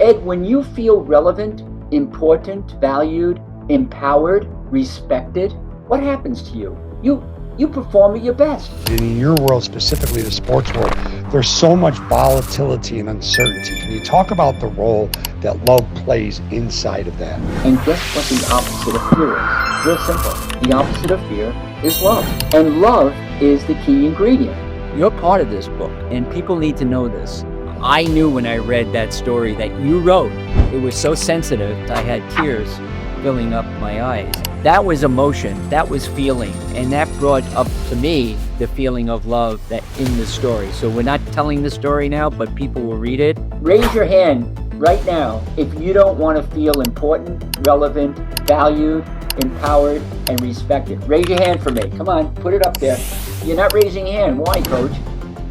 Ed, when you feel relevant, important, valued, empowered, respected, what happens to you? You perform at your best. In your world, specifically the sports world, there's so much volatility and uncertainty. Can you talk about the role that love plays inside of that? And guess what the opposite of fear is? Real simple. The opposite of fear is love. And love is the key ingredient. You're part of this book, and people need to know this. I knew when I read that story that you wrote, it was so sensitive, I had tears filling up my eyes. That was emotion, that was feeling, and that brought up to me the feeling of love that in the story. So we're not telling the story now, but people will read it. Raise your hand right now if you don't want to feel important, relevant, valued, empowered, and respected. Raise your hand for me. Come on, put it up there. You're not raising your hand. Why, Coach?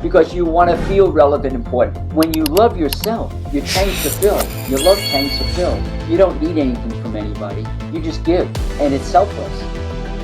Because you want to feel relevant, important. When you love yourself, your tank's are filled. Your love tanks are filled. You don't need anything from anybody. You just give, and it's selfless.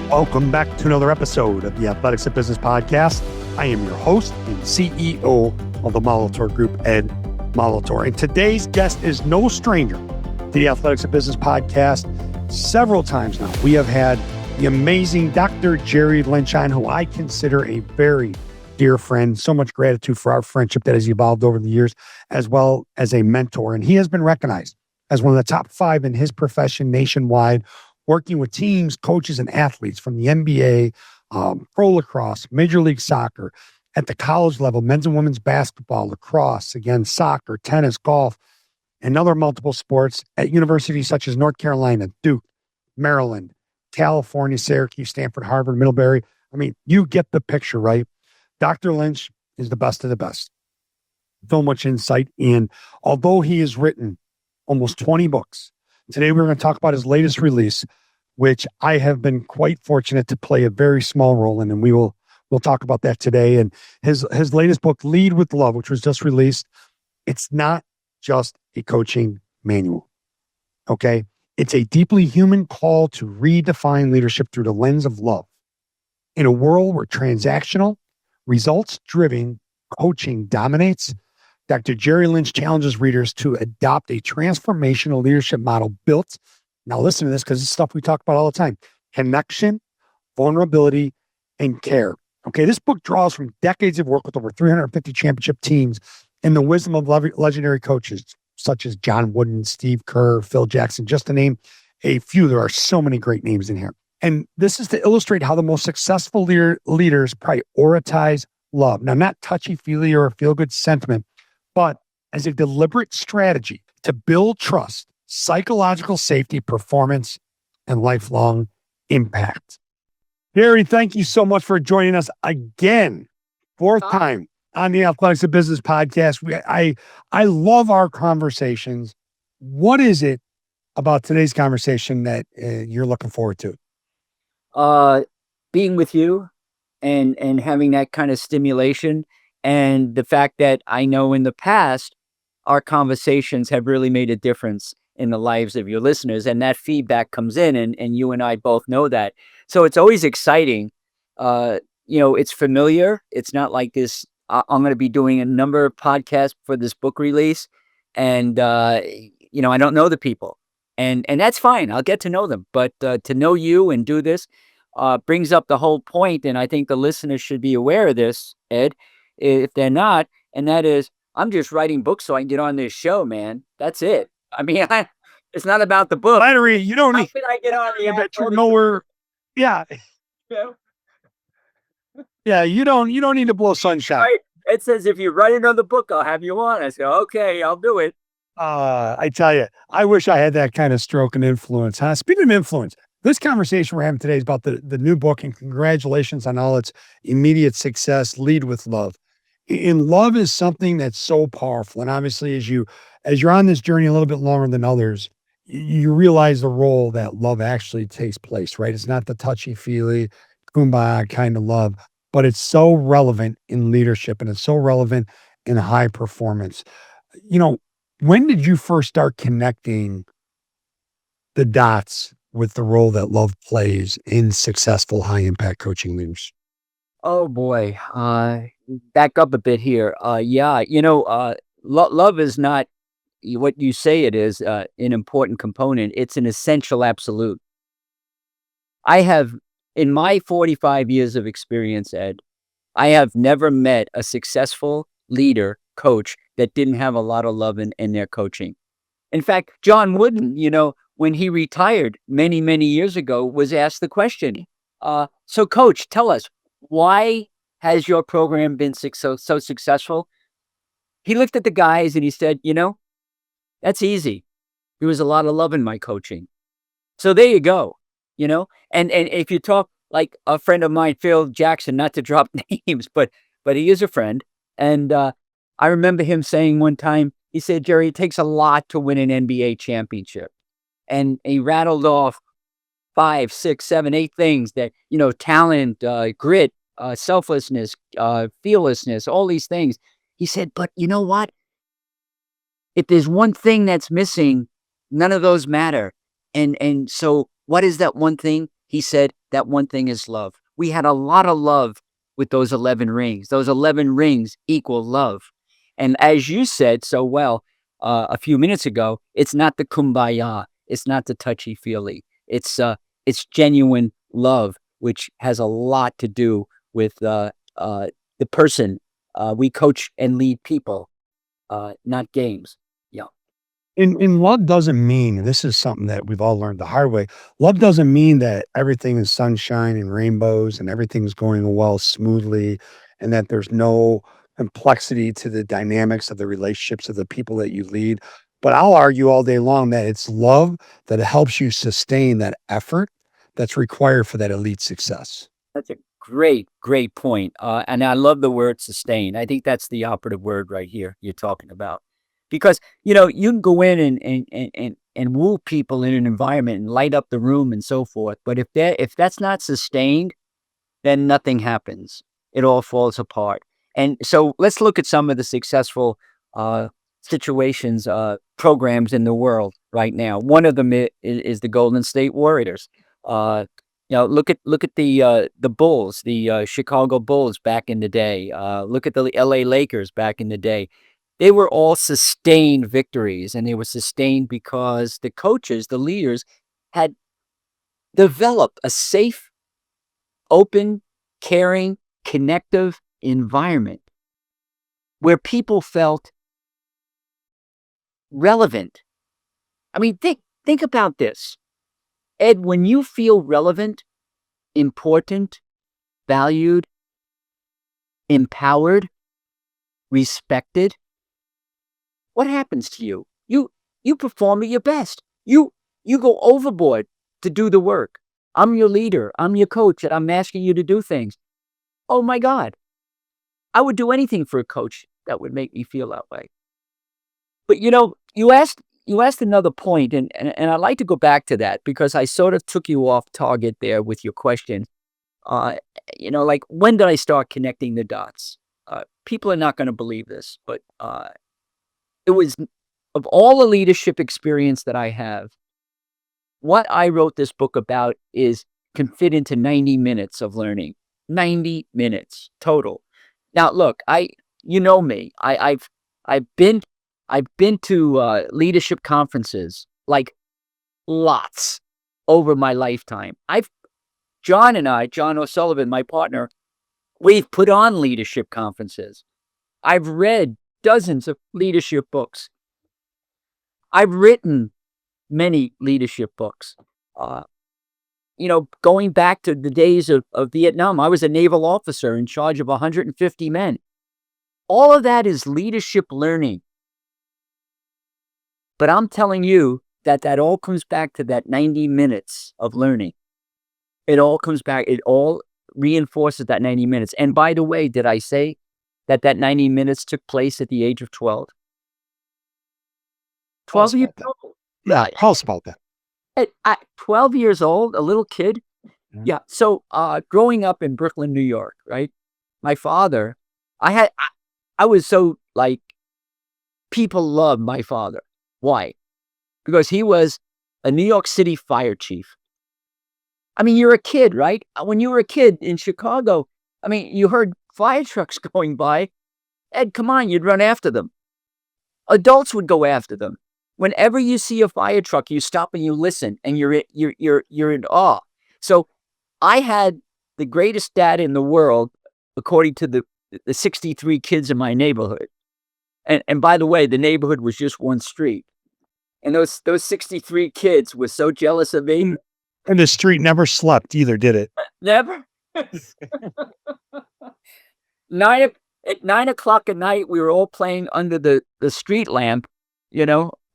Welcome back to another episode of the Athletics of Business Podcast. I am your host and CEO of the Molitor Group, Ed Molitor. And today's guest is no stranger to the Athletics of Business Podcast. Several times now, we have had the amazing Dr. Jerry Lynch on, who I consider a very dear friend. So much gratitude for our friendship that has evolved over the years, as well as a mentor. And he has been recognized as one of the top 5 in his profession nationwide, working with teams, coaches, and athletes from the NBA, pro lacrosse, Major League Soccer, at the college level, men's and women's basketball, lacrosse, again, soccer, tennis, golf, and other multiple sports at universities such as North Carolina, Duke, Maryland, California, Syracuse, Stanford, Harvard, Middlebury. I mean, you get the picture, right? Dr. Lynch is the best of the best. So much insight. And although he has written almost 20 books, today we're going to talk about his latest release, which I have been quite fortunate to play a very small role in. And we'll talk about that today. And his latest book, Lead with Love, which was just released, it's not just a coaching manual. Okay. It's a deeply human call to redefine leadership through the lens of love. In a world where transactional, results-driven coaching dominates, Dr. Jerry Lynch challenges readers to adopt a transformational leadership model built, now listen to this because it's stuff we talk about all the time, connection, vulnerability, and care. Okay, this book draws from decades of work with over 350 championship teams and the wisdom of legendary coaches such as John Wooden, Steve Kerr, Phil Jackson, just to name a few. There are so many great names in here. And this is to illustrate how the most successful leaders prioritize love. Now, not touchy-feely or a feel-good sentiment, but as a deliberate strategy to build trust, psychological safety, performance, and lifelong impact. Gary, thank you so much for joining us again, 4th time on the Athletics of Business Podcast. I love our conversations. What is it about today's conversation that you're looking forward to? Being with you and having that kind of stimulation, and the fact that I know in the past, our conversations have really made a difference in the lives of your listeners, and that feedback comes in, and you and I both know that. So it's always exciting. It's familiar. It's not like this. I'm going to be doing a number of podcasts for this book release, and I don't know the people. And that's fine. I'll get to know them. But to know you and do this brings up the whole point, and I think the listeners should be aware of this, Ed, if they're not, and that is, I'm just writing books so I can get on this show, man. That's it. I mean, it's not about the book. Flattery, you don't need. How can I get on the But you know where? Yeah. Yeah, you don't need to blow sunshine. Right. It says, if you write another book, I'll have you on. I say, okay, I'll do it. I tell you, I wish I had that kind of stroke and influence. Huh? Speaking of influence, this conversation we're having today is about the new book, and congratulations on all its immediate success. Lead with Love. And love is something that's so powerful. And obviously, as you're on this journey a little bit longer than others, you realize the role that love actually takes place, right? It's not the touchy-feely, kumbaya kind of love, but it's so relevant in leadership, and it's so relevant in high performance. When did you first start connecting the dots with the role that love plays in successful high impact coaching leaders? Oh boy. Back up a bit here. Love is not what you say it is an important component. It's an essential absolute. I have, in my 45 years of experience, Ed, I have never met a successful leader, coach, that didn't have a lot of love in their coaching. In fact, John Wooden, when he retired many, many years ago, was asked the question, so coach, tell us, why has your program been so successful? He looked at the guys and he said, that's easy. There was a lot of love in my coaching. So there you go, and if you talk like a friend of mine, Phil Jackson, not to drop names, but he is a friend. And I remember him saying one time, he said, Jerry, it takes a lot to win an NBA championship. And he rattled off 5, 6, 7, 8 things that, talent, grit, selflessness, fearlessness, all these things. He said, but you know what? If there's one thing that's missing, none of those matter. And so what is that one thing? He said, that one thing is love. We had a lot of love with those 11 rings. Those 11 rings equal love. And as you said so well a few minutes ago, it's not the kumbaya. It's not the touchy-feely. It's genuine love, which has a lot to do with the person. We coach and lead people, not games. Yeah. And love doesn't mean, this is something that we've all learned the hard way. Love doesn't mean that everything is sunshine and rainbows and everything's going well smoothly and that there's no complexity to the dynamics of the relationships of the people that you lead. But I'll argue all day long that it's love that helps you sustain that effort that's required for that elite success. That's a great, great point. And I love the word sustain. I think that's the operative word right here you're talking about. Because, you can go in and woo people in an environment and light up the room and so forth. But if that's not sustained, then nothing happens. It all falls apart. And so let's look at some of the successful situations, programs in the world right now. One of them is the Golden State Warriors. Look at the Bulls, the Chicago Bulls back in the day. Look at the LA Lakers back in the day. They were all sustained victories, and they were sustained because the coaches, the leaders, had developed a safe, open, caring, connective environment where people felt relevant. I mean, think about this. Ed, when you feel relevant, important, valued, empowered, respected, what happens to you? You perform at your best. You go overboard to do the work. I'm your leader. I'm your coach, and I'm asking you to do things. Oh my God. I would do anything for a coach that would make me feel that way. But you asked another point, and I'd like to go back to that because I sort of took you off target there with your question. Like, when did I start connecting the dots? People are not going to believe this, but it was, of all the leadership experience that I have, what I wrote this book about can fit into 90 minutes of learning. 90 minutes total. Now, look, you know me. I've been to leadership conferences, like lots, over my lifetime. John O'Sullivan, my partner, we've put on leadership conferences. I've read dozens of leadership books. I've written many leadership books. Going back to the days of Vietnam, I was a naval officer in charge of 150 men. All of that is leadership learning. But I'm telling you that all comes back to that 90 minutes of learning. It all comes back. It all reinforces that 90 minutes. And by the way, did I say that 90 minutes took place at the age of 12? 12 years old. Yeah, tell us about that. At 12 years old, a little kid. Yeah. So growing up in Brooklyn, New York, right? My father, I was so people loved my father. Why? Because he was a New York City fire chief. I mean, you're a kid, right? When you were a kid in Chicago, I mean, you heard fire trucks going by. Ed, come on, you'd run after them. Adults would go after them. Whenever you see a fire truck, you stop and you listen, and you're in awe. So I had the greatest dad in the world, according to the 63 kids in my neighborhood. And by the way, the neighborhood was just one street. And those 63 kids were so jealous of me. And the street never slept either, did it? Never. At 9 o'clock at night, we were all playing under the street lamp,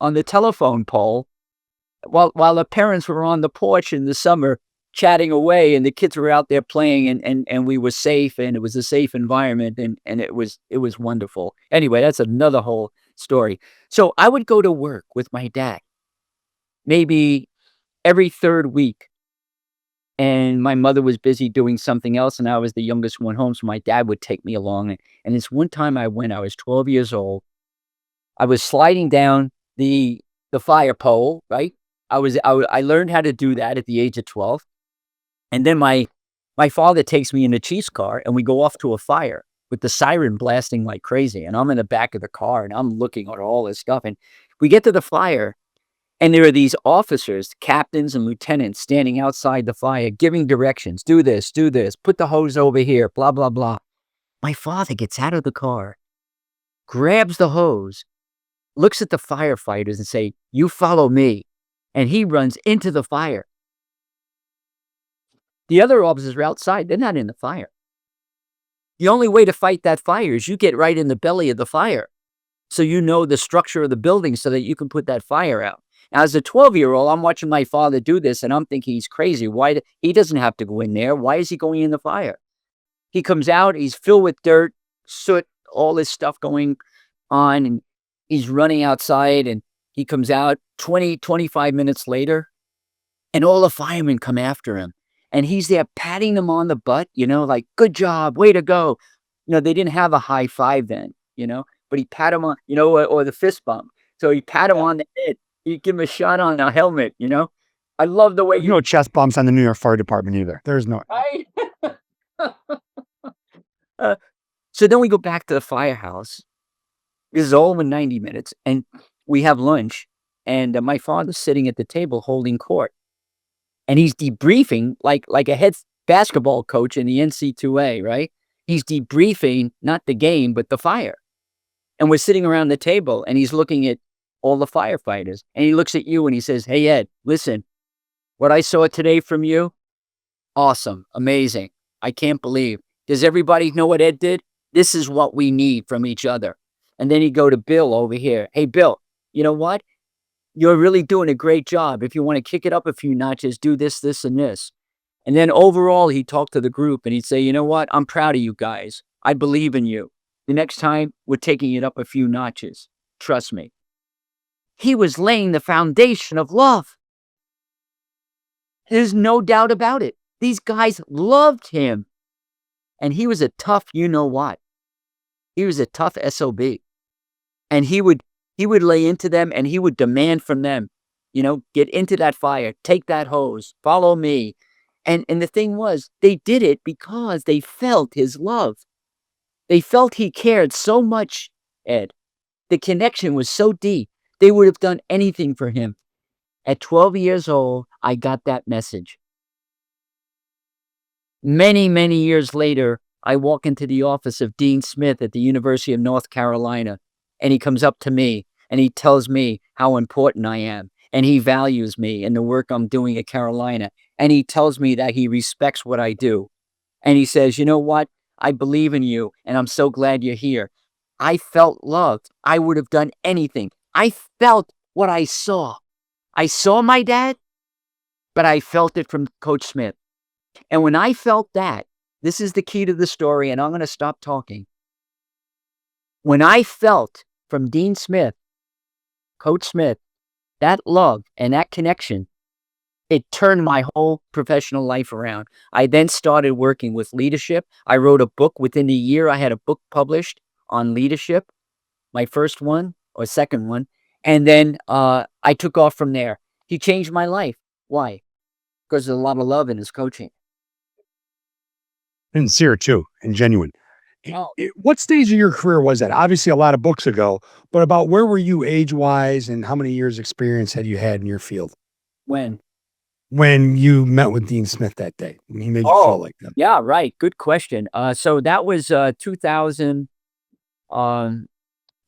on the telephone pole, while the parents were on the porch in the summer chatting away, and the kids were out there playing, and we were safe, and it was a safe environment, and it was wonderful. Anyway, that's another whole story. So I would go to work with my dad maybe every third week. And my mother was busy doing something else, and I was the youngest one home, so my dad would take me along. And this one time I went, I was 12 years old. I was sliding down the fire pole, right? I learned how to do that at the age of 12. And then my father takes me in a Chiefs car, and we go off to a fire with the siren blasting like crazy. And I'm in the back of the car, and I'm looking at all this stuff. And we get to the fire, and there are these officers, captains and lieutenants, standing outside the fire, giving directions. Do this, put the hose over here, blah, blah, blah. My father gets out of the car, grabs the hose, looks at the firefighters and say, "You follow me." And he runs into the fire. The other officers are outside. They're not in the fire. The only way to fight that fire is you get right in the belly of the fire, so you know the structure of the building so that you can put that fire out. As a 12-year-old, I'm watching my father do this, and I'm thinking he's crazy. Why? He doesn't have to go in there. Why is he going in the fire? He comes out, he's filled with dirt, soot, all this stuff going on, and he's running outside, and he comes out 20, 25 minutes later, and all the firemen come after him. And he's there patting them on the butt, like, "Good job, way to go." They didn't have a high five then, but he pat him on, or the fist bump. So he pat him on the head. You give him a shot on a helmet, I love the way no chest bumps on the New York Fire Department either. There's no. So then we go back to the firehouse. This is all in 90 minutes, and we have lunch, and my father's sitting at the table holding court, and he's debriefing like a head basketball coach in the NC2A, right? He's debriefing not the game, but the fire. And we're sitting around the table, and he's looking at all the firefighters, and he looks at you and he says, "Hey, Ed, listen, what I saw today from you, awesome, amazing. I can't believe. Does everybody know what Ed did? This is what we need from each other." And then he'd go to Bill over here. "Hey, Bill, you know what? You're really doing a great job. If you want to kick it up a few notches, do this, this, and this." And then overall, he'd talk to the group and he'd say, "You know what? I'm proud of you guys. I believe in you. The next time, we're taking it up a few notches. Trust me." He was laying the foundation of love. There's no doubt about it. These guys loved him. And he was a tough you-know-what. He was a tough SOB. And he would lay into them, and he would demand from them, get into that fire, take that hose, follow me. And the thing was, they did it because they felt his love. They felt he cared so much, Ed. The connection was so deep. They would have done anything for him. At 12 years old, I got that message. Many, many years later, I walk into the office of Dean Smith at the University of North Carolina, and he comes up to me, and he tells me how important I am, and he values me and the work I'm doing at Carolina, and he tells me that he respects what I do. And he says, "You know what? I believe in you, and I'm so glad you're here." I felt loved. I would have done anything. I felt what I saw. I saw my dad, but I felt it from Coach Smith. And when I felt that, this is the key to the story, and I'm going to stop talking. When I felt from Dean Smith, Coach Smith, that love and that connection, it turned my whole professional life around. I then started working with leadership. I wrote a book. Within a year, I had a book published on leadership, my first one or second one. And then I took off from there. He changed my life. Why? Because there's a lot of love in his coaching. Sincere too, and genuine. Oh, What stage of your career was that? Obviously, a lot of books ago, but about where were you age wise and how many years experience had you had in your field when? when you met with Dean Smith that day? When he made you feel Oh, like that? yeah, right. Good question. So that was 2000. Um,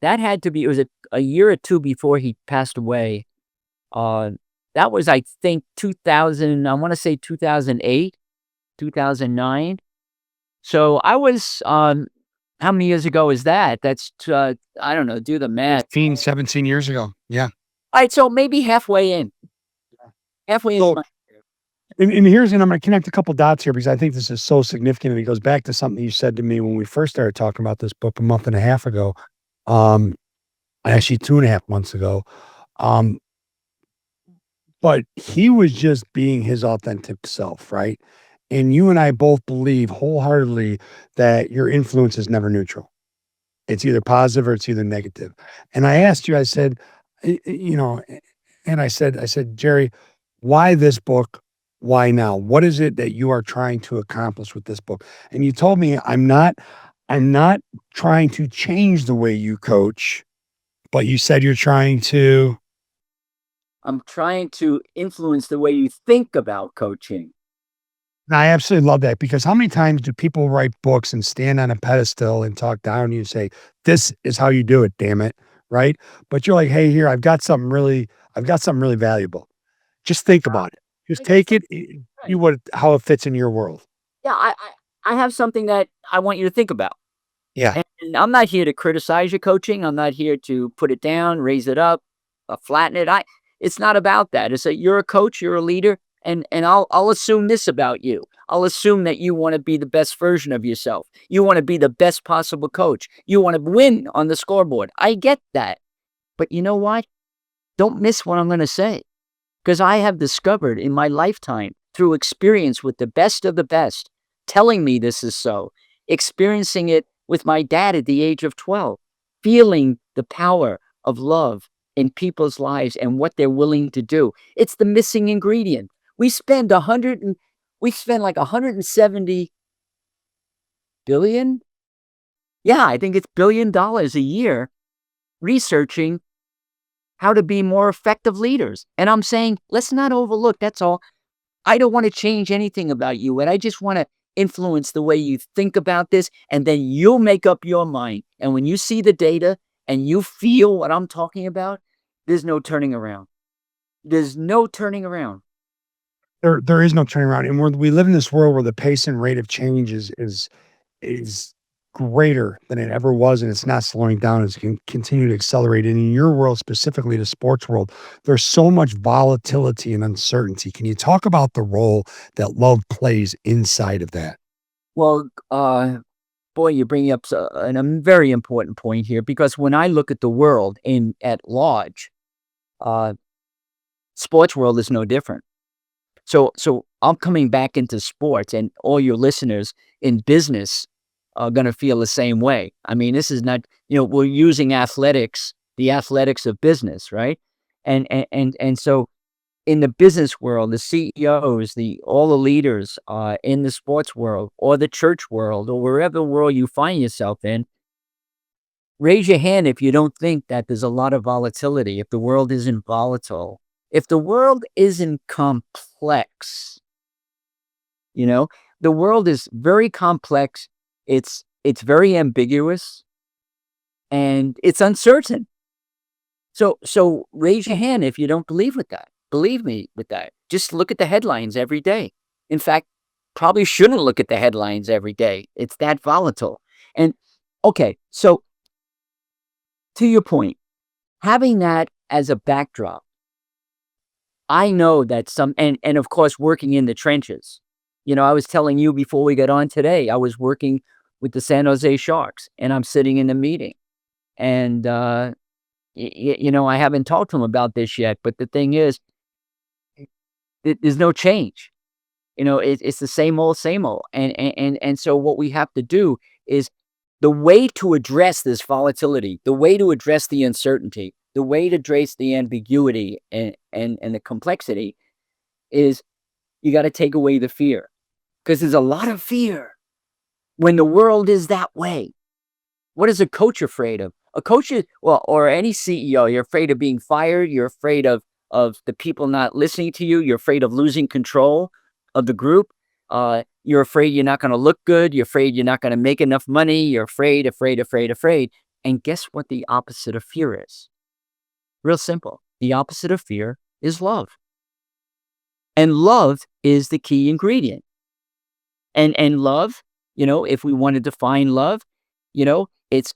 that had to be. It was a year or two before he passed away. Uh, that was, I think, 2000. I want to say 2008, 2009. So I was. How many years ago is that? That's I don't know. Do the math. 15, 17 years ago. Yeah. All right, so maybe halfway in. Halfway into So, my. and I'm going to connect a couple dots here because I think this is so significant. And it goes back to something you said to me when we first started talking about this book a month and a half ago. Um, actually 2.5 months ago. Um, but he was just being his authentic self, right? And you and I both believe wholeheartedly that your influence is never neutral. It's either positive or it's either negative. And I asked you, I said, you know, and I said, Jerry, why this book? Why now? What is it that you are trying to accomplish with this book? And you told me, I'm not trying to change the way you coach, but you said you're trying to. I'm trying to influence the way you think about coaching. And I absolutely love that because how many times do people write books and stand on a pedestal and talk down to you and say, "This is how you do it, damn it," right? But you're like, "Hey, here, I've got something really valuable. Just think about it. Just I got take some. it, see Right. what how it fits in your world." Yeah, I have something that I want you to think about. Yeah. And I'm not here to criticize your coaching. I'm not here to put it down, raise it up, flatten it. It's not about that. It's that you're a coach, you're a leader, and I'll assume this about you. I'll assume that you want to be the best version of yourself. You want to be the best possible coach. You want to win on the scoreboard. I get that. But you know what? Don't miss what I'm going to say. Because I have discovered in my lifetime through experience with the best of the best, telling me this is so, experiencing it with my dad at the age of 12, feeling the power of love in people's lives and what they're willing to do. It's the missing ingredient. We spend we spend like 170 billion. Yeah, I think it's $1 billion a year researching how to be more effective leaders. And I'm saying, let's not overlook, that's all. I don't want to change anything about you, and I just want to influence the way you think about this, and then you'll make up your mind. And when you see the data and you feel what I'm talking about, there's no turning around. There's no turning around. There is no turning around, and we live in this world where the pace and rate of change is greater than it ever was, and it's not slowing down. It's can continue to accelerate. And in your world, specifically the sports world, there's so much volatility and uncertainty. Can you talk about the role that love plays inside of that? Well, boy, you bring up a very important point here because when I look at the world in at large, uh, sports world is no different. So I'm coming back into sports, and all your listeners in business are going to feel the same way. I mean, this is not, we're using athletics, the athletics of business, right? And so in the business world, the CEOs, all the leaders in the sports world or the church world or wherever world you find yourself in, raise your hand if you don't think that there's a lot of volatility, if the world isn't volatile, if the world isn't complex. You know, the world is very complex. It's very ambiguous and it's uncertain. So raise your hand if you don't believe with that. Believe me with that. Just look at the headlines every day. In fact, probably shouldn't look at the headlines every day. It's that volatile. And okay, so to your point, having that as a backdrop, I know that and of course working in the trenches. I was telling you before we got on today, I was working with the San Jose Sharks and I'm sitting in a meeting and I haven't talked to them about this yet, but the thing is there's no change. It's the same old. And so what we have to do is the way to address this volatility, the way to address the uncertainty, the way to address the ambiguity and the complexity is you got to take away the fear because there's a lot of fear. when the world is that way. What is a coach afraid of? A coach is, well, or any CEO, you're afraid of being fired. You're afraid of the people not listening to you. You're afraid of losing control of the group. You're afraid you're not going to look good. You're afraid you're not going to make enough money. You're afraid. And guess what the opposite of fear is? Real simple. The opposite of fear is love. And love is the key ingredient. And love, if we want to define love, it's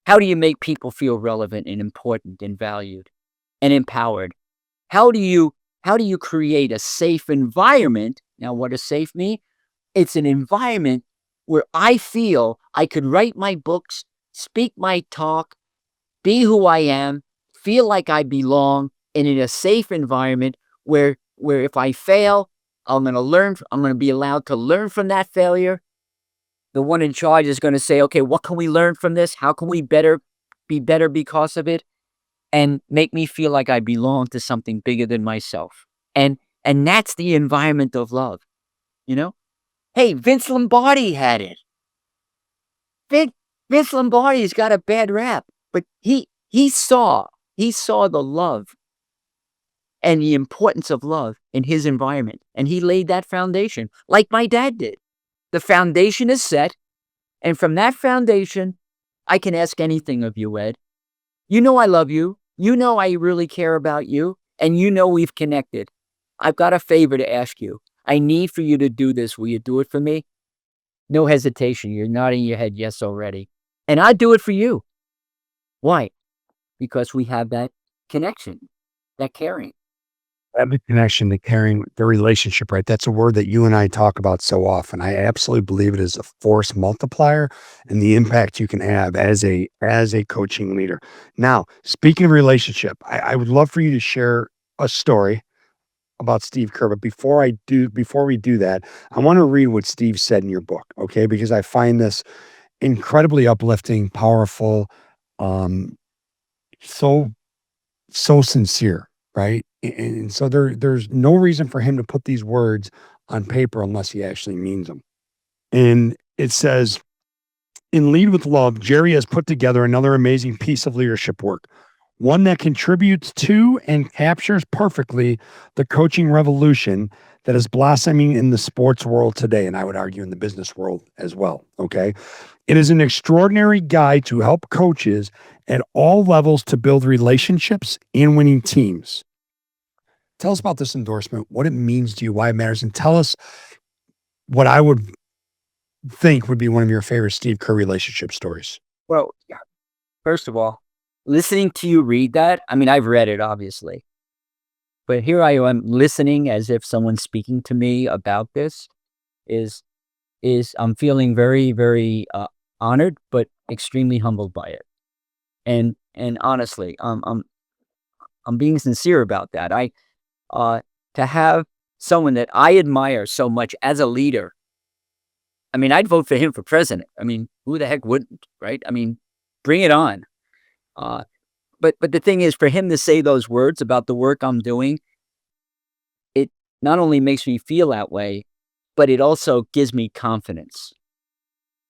how do you make people feel relevant and important and valued and empowered? How do you create a safe environment? Now, what does safe mean? It's an environment where I feel I could write my books, speak my talk, be who I am, feel like I belong, and in a safe environment where if I fail, I'm going to learn. I'm going to be allowed to learn from that failure. The one in charge is going to say, okay, what can we learn from this? How can we be better because of it? And make me feel like I belong to something bigger than myself. And that's the environment of love. Hey, Vince Lombardi had it. Vince Lombardi's got a bad rap, but he saw the love and the importance of love in his environment. And he laid that foundation like my dad did. The foundation is set. And from that foundation, I can ask anything of you, Ed. I love you. I really care about you. And we've connected. I've got a favor to ask you. I need for you to do this. Will you do it for me? No hesitation. You're nodding your head yes already. And I do it for you. Why? Because we have that connection, that caring. The connection, the caring, the relationship, right? That's a word that you and I talk about so often. I absolutely believe it is a force multiplier and the impact you can have as a coaching leader. Now, speaking of relationship, I would love for you to share a story about Steve Kerr. But before we do that, I want to read what Steve said in your book, okay? Because I find this incredibly uplifting, powerful, so sincere, right? And so there's no reason for him to put these words on paper unless he actually means them. And it says, in Lead with Love, Jerry has put together another amazing piece of leadership work, one that contributes to and captures perfectly the coaching revolution that is blossoming in the sports world today. And I would argue in the business world as well. Okay. It is an extraordinary guide to help coaches at all levels to build relationships and winning teams. Tell us about this endorsement, what it means to you, why it matters, and tell us what I would think would be one of your favorite Steve Kerr relationship stories. Well, first of all, listening to you read that, I mean, I've read it, obviously. But here I am listening as if someone's speaking to me about this is I'm feeling very, very honored, but extremely humbled by it. And honestly, I'm being sincere about that. To have someone that I admire so much as a leader, I mean, I'd vote for him for president. I mean, who the heck wouldn't, right? I mean, bring it on. But the thing is, for him to say those words about the work I'm doing, it not only makes me feel that way, but it also gives me confidence.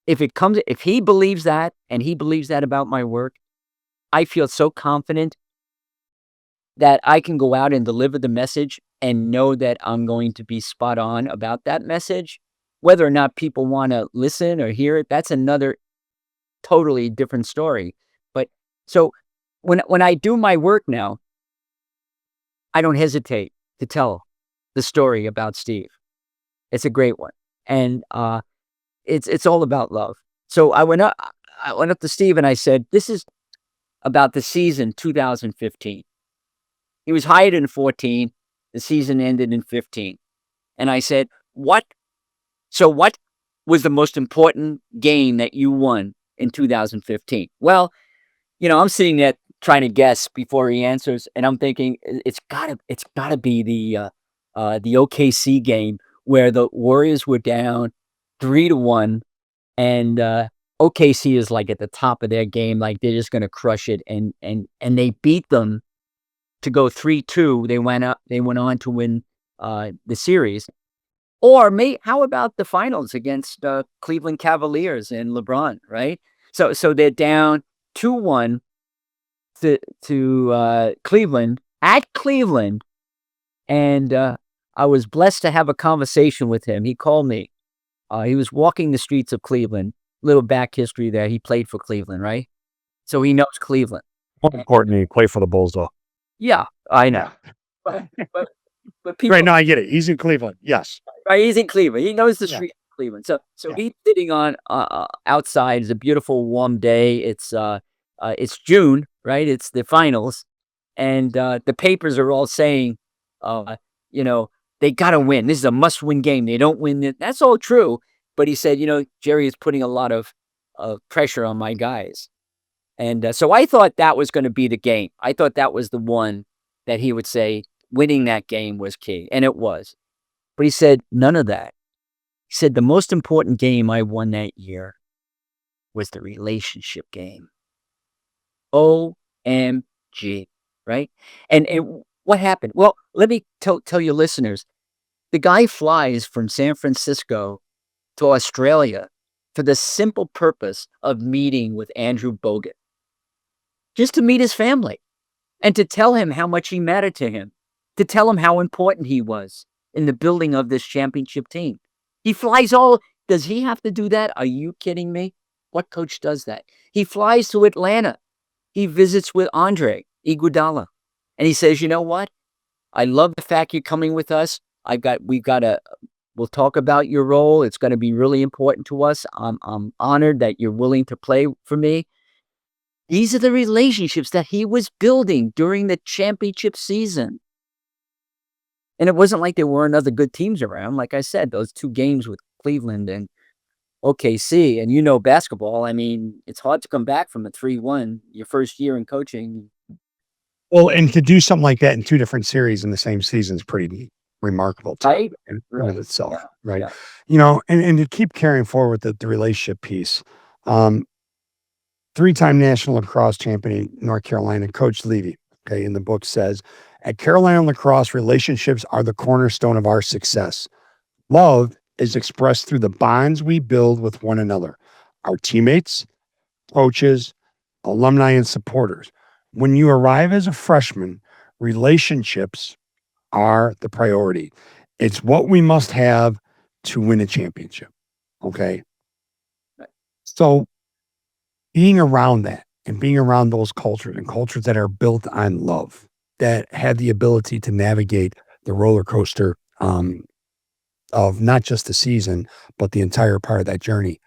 If he believes that, and he believes that about my work, I feel so confident that I can go out and deliver the message and know that I'm going to be spot on about that message. Whether or not people want to listen or hear it, that's another totally different story. But so when I do my work now, I don't hesitate to tell the story about Steve. It's a great one. And it's all about love. So I went up to Steve and I said, this is about the season 2015. He was hired in 14. The season ended in 15. And I said, what was the most important game that you won in 2015? Well, I'm sitting there trying to guess before he answers, and I'm thinking it's gotta be the OKC game where the Warriors were down 3-1, and OKC is like at the top of their game, like they're just gonna crush it, and they beat them to go 3-2. They went on to win the series. Or how about the finals against Cleveland Cavaliers and LeBron, right? So they're down 2-1 to Cleveland at Cleveland, and I was blessed to have a conversation with him. He called me. He was walking the streets of Cleveland. Little back history there. He played for Cleveland, right? So he knows Cleveland. More importantly, he played for the Bulls, though. Yeah, I know. But, but people, Right, no, I get it. He's in Cleveland. Yes. right? He's in Cleveland. He knows the Yeah. street of Cleveland. So Yeah. he's sitting on outside. It's a beautiful warm day. It's June, right? It's the finals, and the papers are all saying, you know, they got to win. This is a must-win game. They don't win it. That's all true. But he said, Jerry is putting a lot of pressure on my guys. And so I thought that was going to be the game. I thought that was the one that he would say winning that game was key. And it was. But he said none of that. He said the most important game I won that year was the relationship game. OMG, right? And what happened? Well, let me tell your listeners. The guy flies from San Francisco to Australia for the simple purpose of meeting with Andrew Bogut. Just to meet his family and to tell him how much he mattered to him, to tell him how important he was in the building of this championship team. He flies does he have to do that? Are you kidding me? What coach does that? He flies to Atlanta. He visits with Andre Iguodala. And he says, you know what? I love the fact you're coming with us. We'll talk about your role. It's going to be really important to us. I'm honored that you're willing to play for me. These are the relationships that he was building during the championship season. And it wasn't like there weren't other good teams around. Like I said, those 2 games with Cleveland and OKC, and basketball, I mean, it's hard to come back from a 3-1 your first year in coaching. Well, and to do something like that in 2 different series in the same season is pretty remarkable Right? in Right. itself, Yeah. right? Yeah. And to keep carrying forward with the relationship piece, 3-time national lacrosse champion in North Carolina, Coach Levy, okay, in the book says, at Carolina Lacrosse, relationships are the cornerstone of our success. Love is expressed through the bonds we build with one another, our teammates, coaches, alumni, and supporters. When you arrive as a freshman, relationships are the priority. It's what we must have to win a championship. Okay. So being around that and being around those cultures and cultures that are built on love, that have the ability to navigate the roller coaster of not just the season, but the entire part of that journey.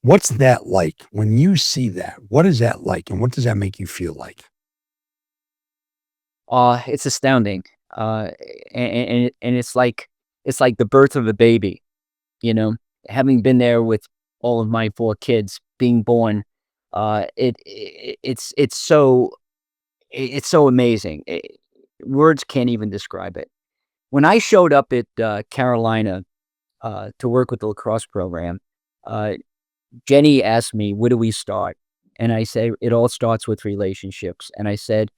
What's that like when you see that? What is that like? And what does that make you feel like? It's astounding. And it's like the birth of a baby, having been there with all of my 4 kids being born. It's so amazing. Words can't even describe it. When I showed up at Carolina to work with the lacrosse program, Jenny asked me, where do we start? And I say, it all starts with relationships. And I said,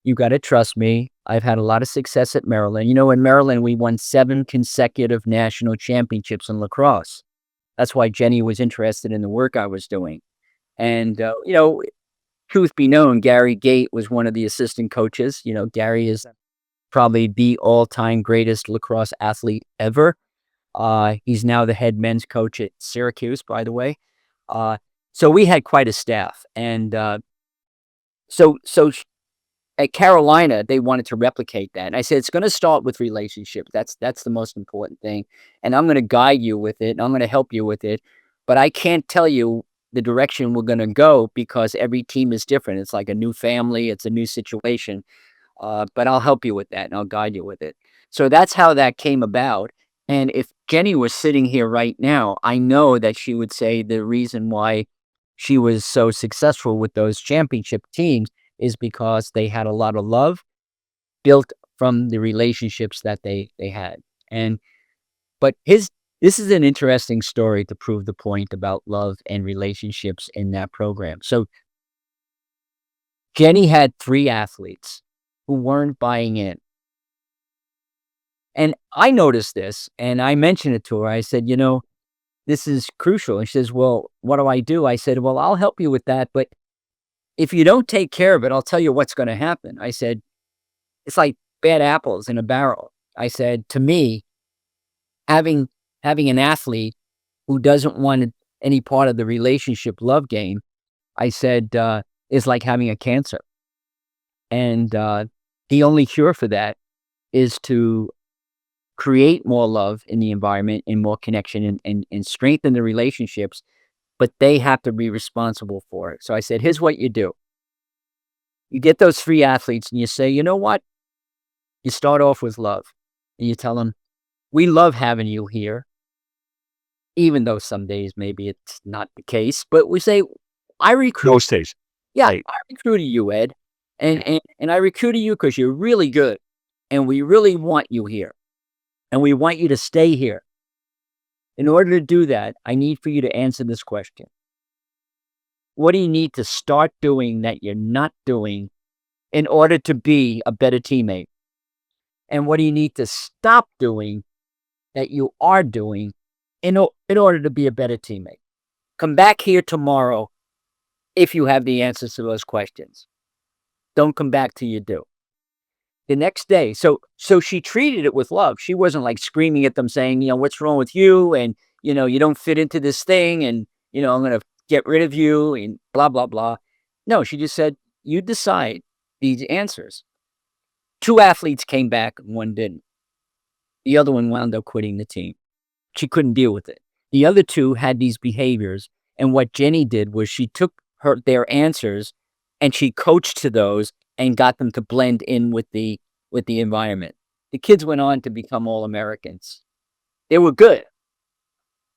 you got to trust me. I've had a lot of success at Maryland. In Maryland, we won 7 consecutive national championships in lacrosse. That's why Jenny was interested in the work I was doing. And, truth be known, Gary Gate was one of the assistant coaches. Gary is probably the all-time greatest lacrosse athlete ever. He's now the head men's coach at Syracuse, by the way. So we had quite a staff. And so at Carolina, they wanted to replicate that. And I said, it's going to start with relationships. That's the most important thing. And I'm going to guide you with it. And I'm going to help you with it. But I can't tell you the direction we're going to go because every team is different. It's like a new family. It's a new situation. But I'll help you with that and I'll guide you with it. So that's how that came about. And if Jenny was sitting here right now, I know that she would say the reason why she was so successful with those championship teams is because they had a lot of love built from the relationships that they had. But this is an interesting story to prove the point about love and relationships in that program. So Jenny had 3 athletes who weren't buying in. And I noticed this, and I mentioned it to her. I said, this is crucial. And she says, well, what do I do? I said, well, I'll help you with that. But if you don't take care of it, I'll tell you what's going to happen. I said, it's like bad apples in a barrel. I said, to me, having an athlete who doesn't want any part of the relationship love game, I said, is like having a cancer. And the only cure for that is to create more love in the environment and more connection and strengthen the relationships, but they have to be responsible for it. So I said, here's what you do. You get those 3 athletes and you say, you know what? You start off with love and you tell them, we love having you here, even though some days maybe it's not the case, but we say, I recruit. Most days. Yeah, Right. I recruited you, Ed, and I recruited you because you're really good, and we really want you here, and we want you to stay here. In order to do that, I need for you to answer this question. What do you need to start doing that you're not doing in order to be a better teammate? And what do you need to stop doing that you are doing in order to be a better teammate? Come back here tomorrow if you have the answers to those questions. Don't come back till you do. The next day, so she treated it with love. She wasn't like screaming at them saying, what's wrong with you? And, you don't fit into this thing. And, I'm going to get rid of you and blah, blah, blah. No, she just said, you decide these answers. 2 athletes came back and 1 didn't. The other one wound up quitting the team. She couldn't deal with it. The other 2 had these behaviors. And what Jenny did was she took their answers and she coached to those and got them to blend in with the environment. The kids went on to become All-Americans. They were good,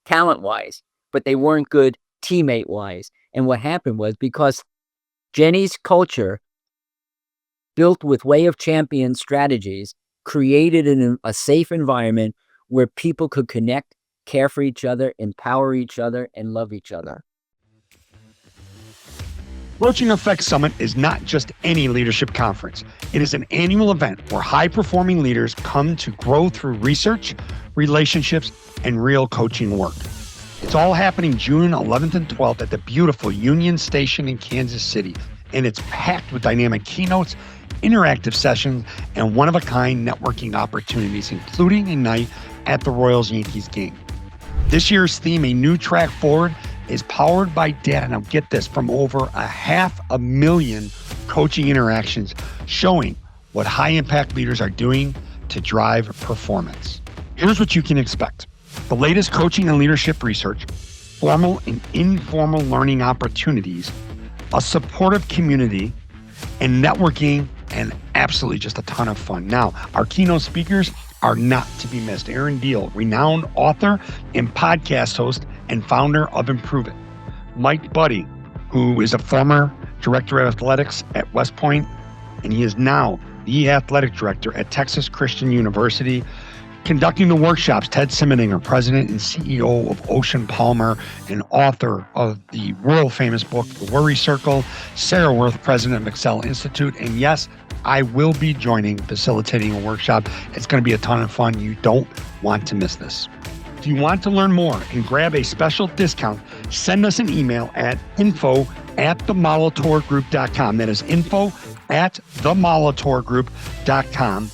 talent-wise, but they weren't good teammate-wise. And what happened was because Jenny's culture, built with Way of Champions strategies, created a safe environment where people could connect, care for each other, empower each other, and love each other. Coaching Effect Summit is not just any leadership conference. It is an annual event where high-performing leaders come to grow through research, relationships, and real coaching work. It's all happening June 11th and 12th at the beautiful Union Station in Kansas City, and it's packed with dynamic keynotes, interactive sessions, and one-of-a-kind networking opportunities, including a night at the Royals-Yankees game. This year's theme, A New Track Forward, is powered by data. Now get this, from over 500,000 coaching interactions showing what high-impact leaders are doing to drive performance. Here's what you can expect. The latest coaching and leadership research, formal and informal learning opportunities, a supportive community, and networking, and absolutely just a ton of fun. Now, our keynote speakers are not to be missed. Aaron Deal, renowned author and podcast host and founder of Improve It. Mike Buddy, who is a former director of athletics at West Point, and he is now the athletic director at Texas Christian University. Conducting the workshops, Ted Simoninger, president and CEO of Ocean Palmer and author of the world famous book, The Worry Circle. Sarah Worth, president of Excel Institute. And yes, I will be joining, facilitating a workshop. It's going to be a ton of fun. You don't want to miss this. If you want to learn more and grab a special discount, send us an email at info@themolitorgroup.com. That is info@themolitorgroup.com.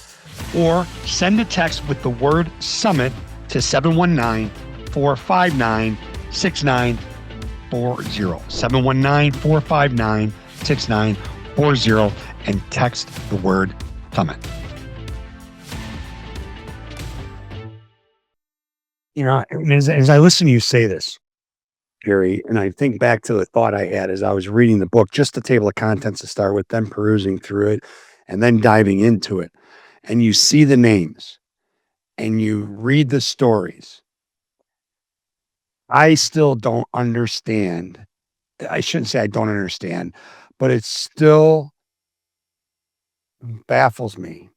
Or send a text with the word summit to 719-459-6940. 719-459-6940 and text the word summit. As I listen to you say this, Gary, and I think back to the thought I had as I was reading the book, just the table of contents to start with, then perusing through it, and then diving into it. And you see the names and you read the stories. I still don't understand. I shouldn't say I don't understand, but it still baffles me.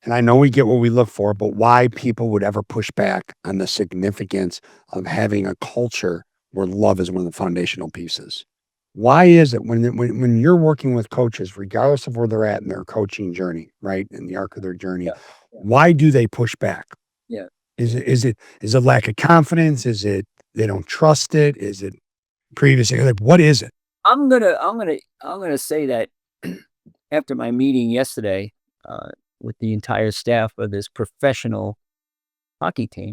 And I know we get what we look for, but why people would ever push back on the significance of having a culture where love is one of the foundational pieces. Why is it when you're working with coaches, regardless of where they're at in their coaching journey, right, in the arc of their journey, Why do they push back? Yeah. Is it lack of confidence? Is it they don't trust it? Is it previous? Like, what is it? I'm gonna say that after my meeting yesterday with the entire staff of this professional hockey team,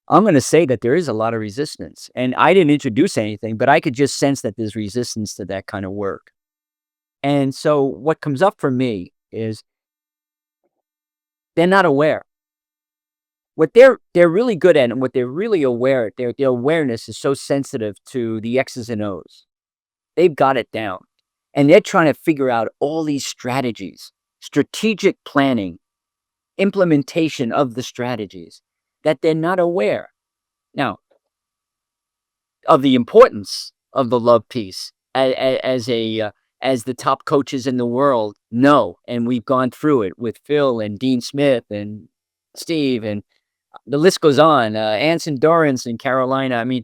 I'm gonna say that there is a lot of resistance, and I didn't introduce anything, but I could just sense that there's resistance to that kind of work. And so, what comes up for me is they're not aware. What they're really good at, and what they're really aware, their awareness is so sensitive to the X's and O's. They've got it down. And they're trying to figure out all these strategies, strategic planning, implementation of the strategies that they're not aware. Now, of the importance of the love piece as the top coaches in the world know, and we've gone through it with Phil and Dean Smith and Steve, and the list goes on. Anson Dorrance in Carolina. I mean,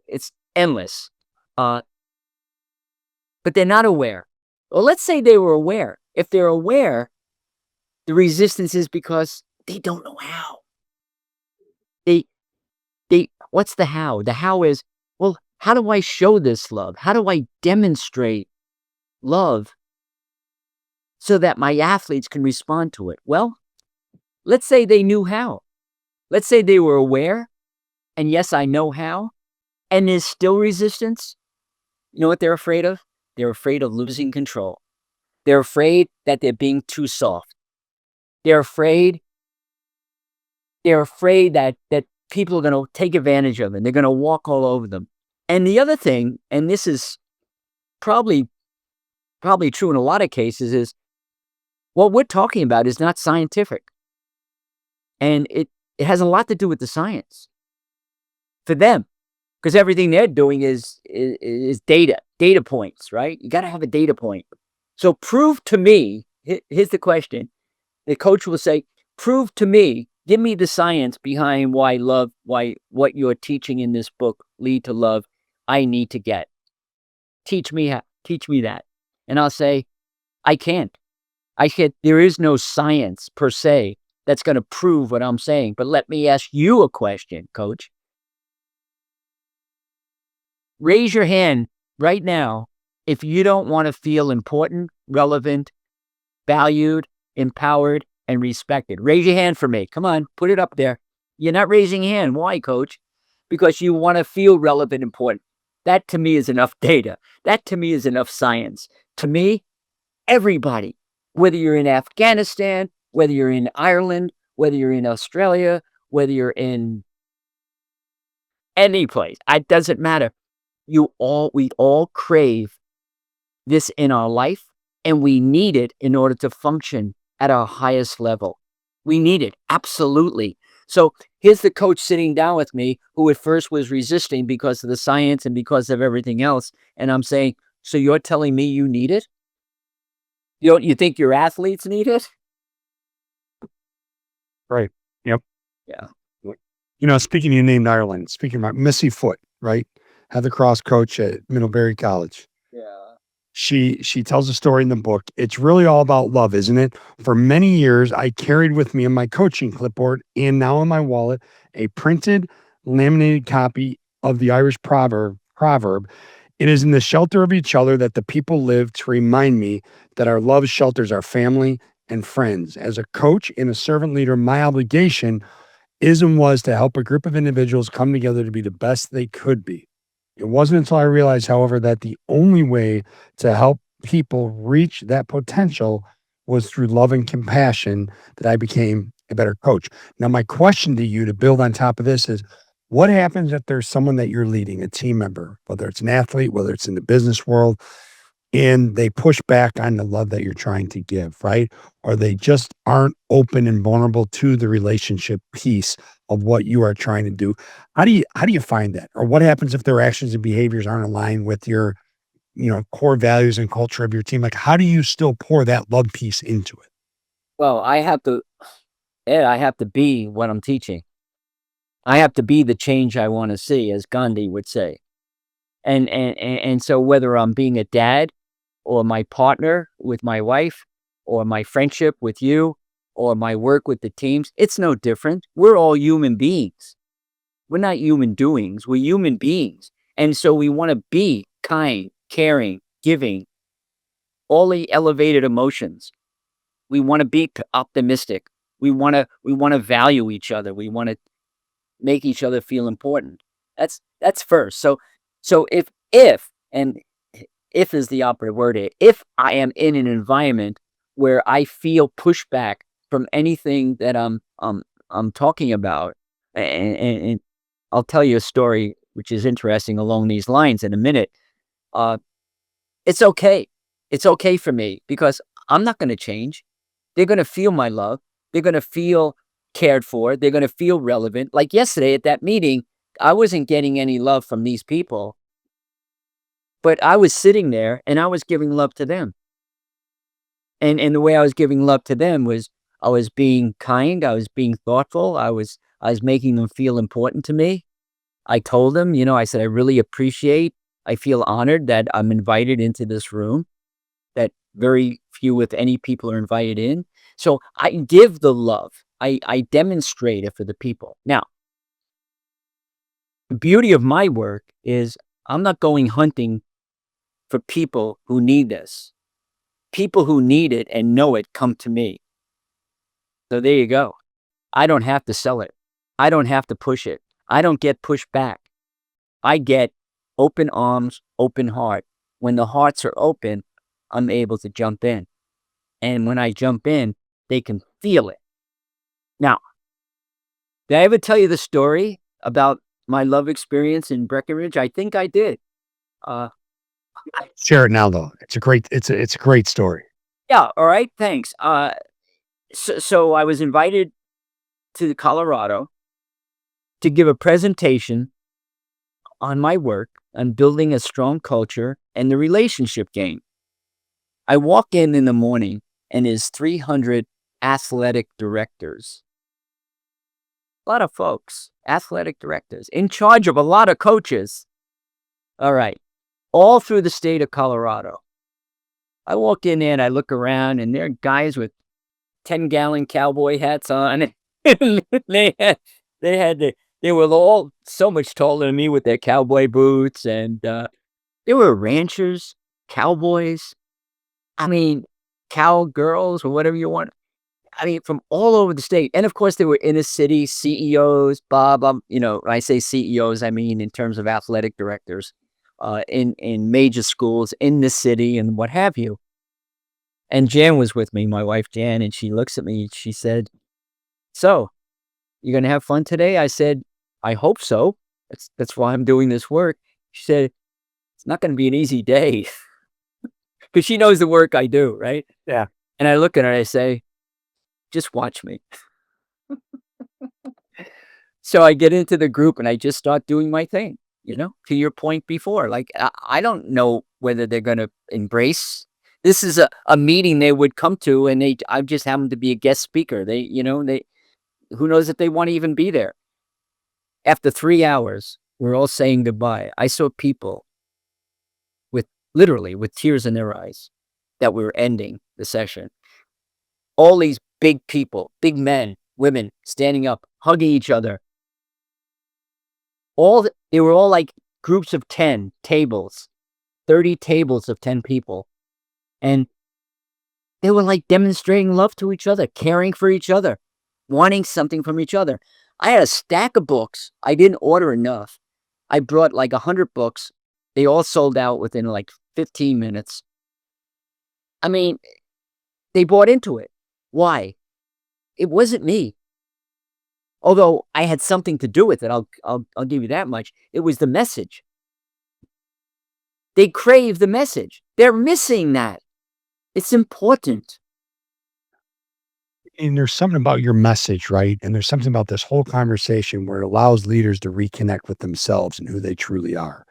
it's endless. But they're not aware. Well, let's say they were aware. If they're aware, the resistance is because they don't know how. What's the how? The how is, well, how do I show this love? How do I demonstrate love so that my athletes can respond to it? Well, let's say they knew how. Let's say they were aware, and yes, I know how, and there's still resistance. You know what they're afraid of? They're afraid of losing control. They're afraid that they're being too soft. They're afraid that people are going to take advantage of them. They're going to walk all over them. And the other thing, and this is probably true in a lot of cases, is what we're talking about is not scientific. And it has a lot to do with the science for them, because everything they're doing is data points, right? You got to have a data point. So prove to me, here's the question. The coach will say, prove to me, give me the science behind why what you're teaching in this book, Lead to Love, I need to get. Teach me that. And I'll say, I can't. There is no science per se that's going to prove what I'm saying. But let me ask you a question, coach. Raise your hand right now if you don't want to feel important, relevant, valued, empowered, and respected. Raise your hand for me. Come on, put it up there. You're not raising your hand. Why, coach? Because you want to feel relevant, important. That to me is enough data. That to me is enough science. To me, everybody, whether you're in Afghanistan, whether you're in Ireland, whether you're in Australia, whether you're in any place, it doesn't matter. We all crave this in our life, and we need it in order to function at our highest level. We need it, absolutely. So here's the coach sitting down with me who at first was resisting because of the science and because of everything else. And I'm saying, so you're telling me you need it? You think your athletes need it? Right. Yep. Yeah. Speaking, you named Ireland. Speaking about Missy Foote, right? Had the cross coach at Middlebury College. Yeah. She tells a story in the book. It's really all about love, isn't it? For many years, I carried with me in my coaching clipboard and now in my wallet a printed, laminated copy of the Irish proverb. It is in the shelter of each other that the people live, to remind me that our love shelters our family and friends. As a coach and a servant leader, my obligation is and was to help a group of individuals come together to be the best they could be. It wasn't until I realized, however, that the only way to help people reach that potential was through love and compassion that I became a better coach. Now, my question to you to build on top of this is, what happens if there's someone that you're leading, a team member, whether it's an athlete, whether it's in the business world, and they push back on the love that you're trying to give, right? Or they just aren't open and vulnerable to the relationship piece of what you are trying to do. How do you find that? Or what happens if their actions and behaviors aren't aligned with your, core values and culture of your team? Like, how do you still pour that love piece into it? Well, I have to be what I'm teaching. I have to be the change I want to see, as Gandhi would say. And so whether I'm being a dad or my partner with my wife or my friendship with you or my work with the teams, it's no different. We're all human beings. We're not human doings. We're human beings. And so we want to be kind, caring, giving, all the elevated emotions. We want to be optimistic. We want to value each other. We want to make each other feel important. That's first. So if and if is the operative word here. If I am in an environment where I feel pushback from anything that I'm talking about, and I'll tell you a story which is interesting along these lines in a minute. It's okay. It's okay for me because I'm not going to change. They're going to feel my love. They're going to feel cared for. They're going to feel relevant. Like yesterday at that meeting, I wasn't getting any love from these people, but I was sitting there and I was giving love to them. And the way I was giving love to them was I was being kind. I was being thoughtful. I was making them feel important to me. I told them, I said, I really appreciate, I feel honored that I'm invited into this room, that very few, if any, people are invited in. So I give the love. I demonstrate it for the people. Now, the beauty of my work is I'm not going hunting for people who need this. People who need it and know it come to me. So there you go. I don't have to sell it. I don't have to push it. I don't get pushed back. I get open arms, open heart. When the hearts are open, I'm able to jump in. And when I jump in, they can feel it. Now, did I ever tell you the story about my love experience in Breckenridge? I think I did. Share it now, though. It's a great story. Yeah. All right. Thanks. So I was invited to Colorado to give a presentation on my work on building a strong culture and the relationship game. I walk in the morning and there's 300 athletic directors. A lot of folks, athletic directors, in charge of a lot of coaches. All right. All through the state of Colorado. I walk in there and I look around and there are guys with 10-gallon cowboy hats on. They were all so much taller than me with their cowboy boots, and they were ranchers, cowboys. I mean, cowgirls or whatever you want. I mean, from all over the state, and of course, they were inner city CEOs. Bob, when I say CEOs, I mean in terms of athletic directors, in major schools in the city and what have you. And Jan was with me, my wife Jan, and she looks at me and she said, "So, you gonna have fun today?" I said, "I hope so. That's why I'm doing this work." She said, "It's not gonna be an easy day." Because she knows the work I do, right? Yeah. And I look at her and I say, "Just watch me." So I get into the group and I just start doing my thing, to your point before. Like, I don't know whether they're gonna embrace. This is a meeting they would come to, and I just happen to be a guest speaker. Who knows if they want to even be there. After 3 hours, we're all saying goodbye. I saw people literally with tears in their eyes that we were ending the session. All these big people, big men, women, standing up, hugging each other. They were all like groups of 10 tables, 30 tables of 10 people. And they were like demonstrating love to each other, caring for each other, wanting something from each other. I had a stack of books. I didn't order enough. I brought like 100 books. They all sold out within like 15 minutes. I mean, they bought into it. Why? It wasn't me. Although I had something to do with it, I'll give you that much. It was the message. They crave the message. They're missing that. It's important. And there's something about your message, right? And there's something about this whole conversation where it allows leaders to reconnect with themselves and who they truly are.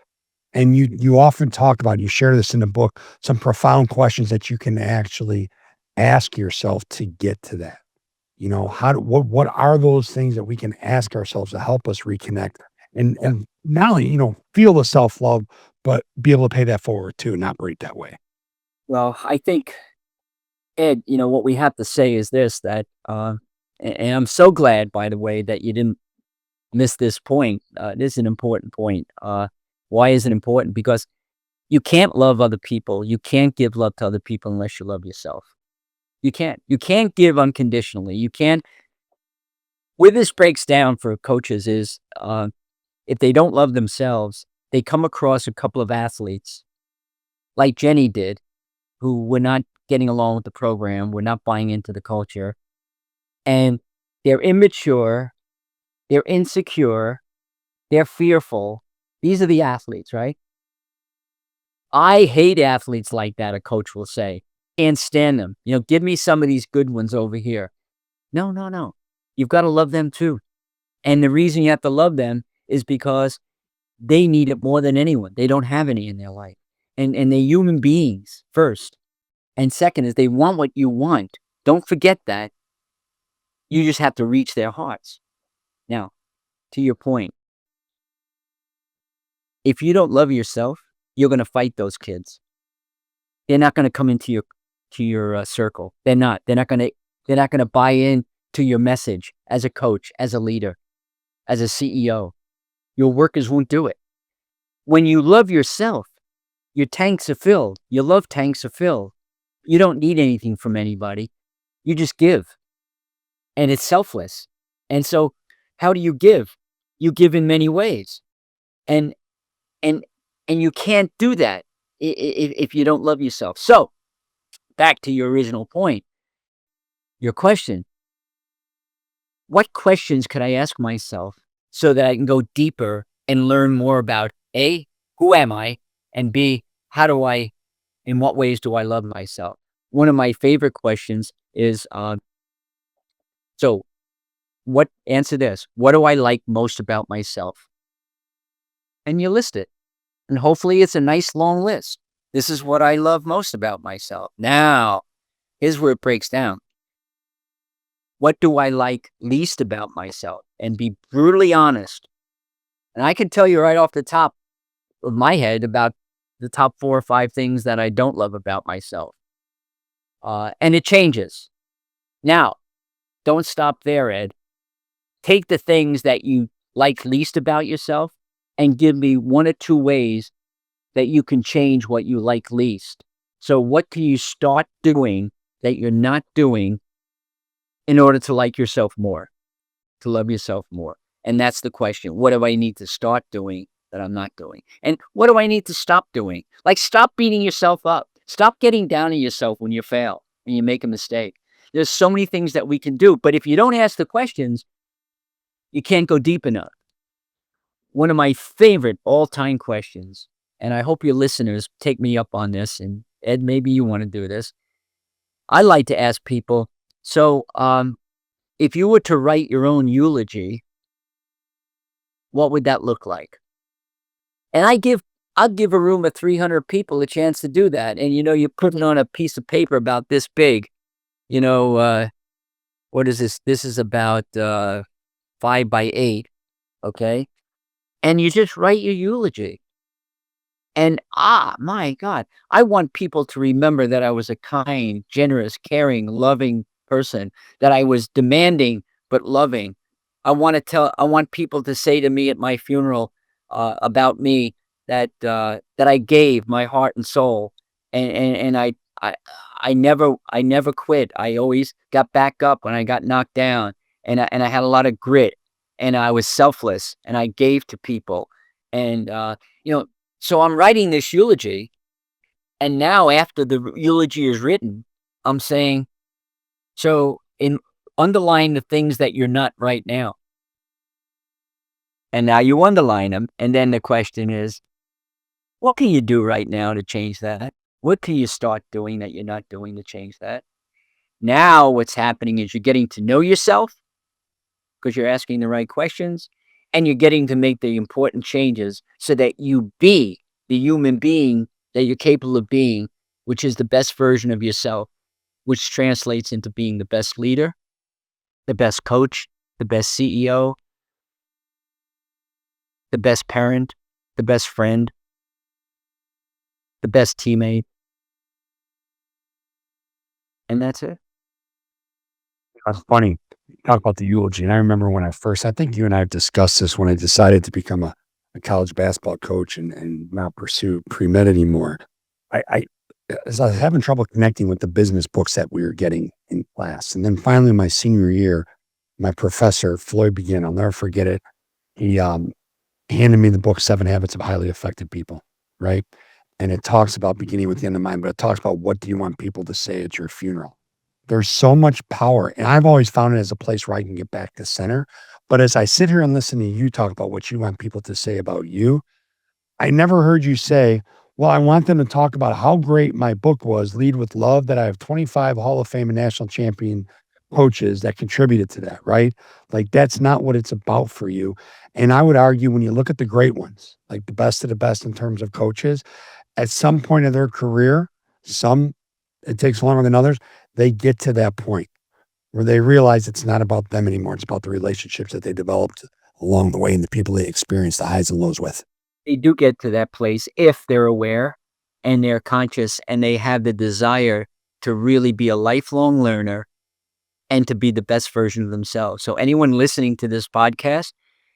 And you often talk about, you share this in the book, some profound questions that you can actually ask yourself to get to that. What are those things that we can ask ourselves to help us reconnect and not only, feel the self-love, but be able to pay that forward too and not break that way. Well, I think Ed, what we have to say is this, that, and I'm so glad, by the way, that you didn't miss this point. This is an important point. Why is it important? Because you can't love other people. You can't give love to other people unless you love yourself. You can't. You can't give unconditionally. You can't. Where this breaks down for coaches is, if they don't love themselves, they come across a couple of athletes like Jenny did, who were not getting along with the program, were not buying into the culture, and they're immature, they're insecure, they're fearful. These are the athletes, right? I hate athletes like that, a coach will say. Can't stand them. Give me some of these good ones over here. No, no, no. You've got to love them too. And the reason you have to love them is because they need it more than anyone. They don't have any in their life. And they're human beings, first. And second is they want what you want. Don't forget that. You just have to reach their hearts. Now, to your point, if you don't love yourself, you're going to fight those kids. They're not going to come into your circle. They're not. They're not going to buy in to your message as a coach, as a leader, as a CEO. Your workers won't do it. When you love yourself, your tanks are filled. Your love tanks are filled. You don't need anything from anybody. You just give. And it's selfless. And so how do you give? You give in many ways. And you can't do that if you don't love yourself. So back to your original point, your question. What questions could I ask myself so that I can go deeper and learn more about A, who am I? And B, in what ways do I love myself? One of my favorite questions is, answer this. What do I like most about myself? And you list it. And hopefully it's a nice long list. This is what I love most about myself. Now, here's where it breaks down. What do I like least about myself? And be brutally honest. And I can tell you right off the top of my head about the top 4 or 5 things that I don't love about myself. And it changes. Now, don't stop there, Ed. Take the things that you like least about yourself and give me 1 or 2 ways that you can change what you like least. So what can you start doing that you're not doing in order to like yourself more, to love yourself more? And that's the question. What do I need to start doing that I'm not doing? And what do I need to stop doing? Like, stop beating yourself up. Stop getting down on yourself when you fail, when you make a mistake. There's so many things that we can do, but if you don't ask the questions, you can't go deep enough. One of my favorite all-time questions, and I hope your listeners take me up on this, and Ed, maybe you want to do this. I like to ask people, so if you were to write your own eulogy, what would that look like? And I'll give a room of 300 people a chance to do that. And you put it on a piece of paper about this big. What is this? This is about 5 by 8. Okay. And you just write your eulogy. And my God, I want people to remember that I was a kind, generous, caring, loving person, that I was demanding but loving. I want people to say to me at my funeral about me that I gave my heart and soul, and I never quit. I always got back up when I got knocked down, and I had a lot of grit, and I was selfless, and I gave to people, and so I'm writing this eulogy, and now after the eulogy is written, I'm saying, so underline the things that you're not right now. And now you underline them, and then the question is, what can you do right now to change that? What can you start doing that you're not doing to change that? Now what's happening is you're getting to know yourself because you're asking the right questions, and you're getting to make the important changes so that you be the human being that you're capable of being, which is the best version of yourself, which translates into being the best leader, the best coach, the best CEO, the best parent, the best friend, the best teammate, And that's it. That's funny. Talk about the eulogy. And I remember when I think you and I have discussed this when I decided to become a college basketball coach and not pursue pre-med anymore. I as I was having trouble connecting with the business books that we were getting in class. And then finally, my senior year, my professor, Floyd Begin, I'll never forget it. He handed me the book, 7 Habits of Highly Effective People, right? And it talks about beginning with the end in mind, but it talks about what do you want people to say at your funeral? There's so much power. And I've always found it as a place where I can get back to center. But as I sit here and listen to you talk about what you want people to say about you, I never heard you say, well, I want them to talk about how great my book was, Lead with Love, that I have 25 Hall of Fame and national champion coaches that contributed to that, right? Like that's not what it's about for you. And I would argue when you look at the great ones, like the best of the best in terms of coaches, at some point of their career, some it takes longer than others, they get to that point where they realize it's not about them anymore. It's about the relationships that they developed along the way and the people they experienced the highs and lows with. They do get to that place if they're aware and they're conscious and they have the desire to really be a lifelong learner and to be the best version of themselves. So anyone listening to this podcast,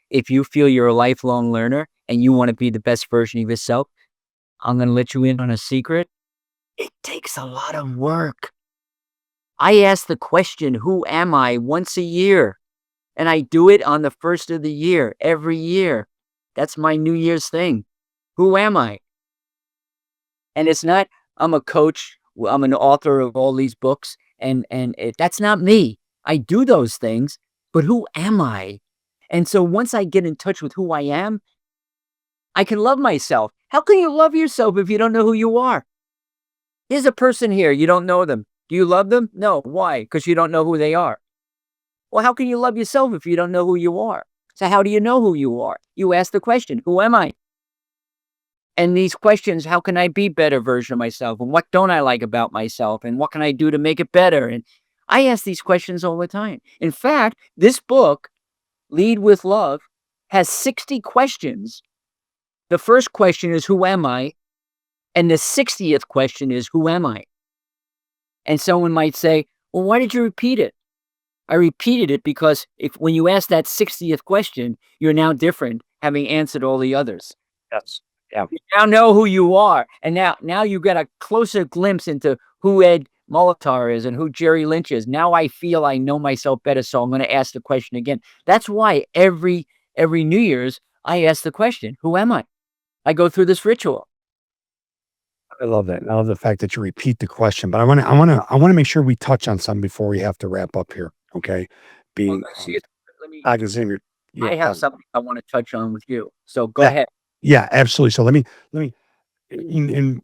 if you feel you're a lifelong learner and you want to be the best version of yourself, I'm going to let you in on a secret. It takes a lot of work. I ask the question, who am I, once a year? And I do it on the first of the year, every year. That's my New Year's thing. Who am I? And it's not, I'm a coach, I'm an author of all these books, and that's not me. I do those things, but who am I? And so once I get in touch with who I am, I can love myself. How can you love yourself if you don't know who you are? Here's a person here, you don't know them. Do you love them? No. Why? Because you don't know who they are. Well, how can you love yourself if you don't know who you are? So how do you know who you are? You ask the question, who am I? And these questions, how can I be a better version of myself? And what don't I like about myself? And what can I do to make it better? And I ask these questions all the time. In fact, this book, Lead with Love, has 60 questions. The first question is, who am I? And the 60th question is, who am I? And someone might say, well, why did you repeat it? I repeated it because when you ask that 60th question, you're now different, having answered all the others. Yes. Yeah. You now know who you are. And now you get a closer glimpse into who Ed Molitor is and who Jerry Lynch is. Now I feel I know myself better, so I'm going to ask the question again. That's why every New Year's, I ask the question, who am I? I go through this ritual. I love that. I love the fact that you repeat the question, but I want to make sure we touch on something before we have to wrap up here. Okay. Being, I can see I have something I want to touch on with you. So go Yeah. ahead. Yeah, absolutely. So let me, in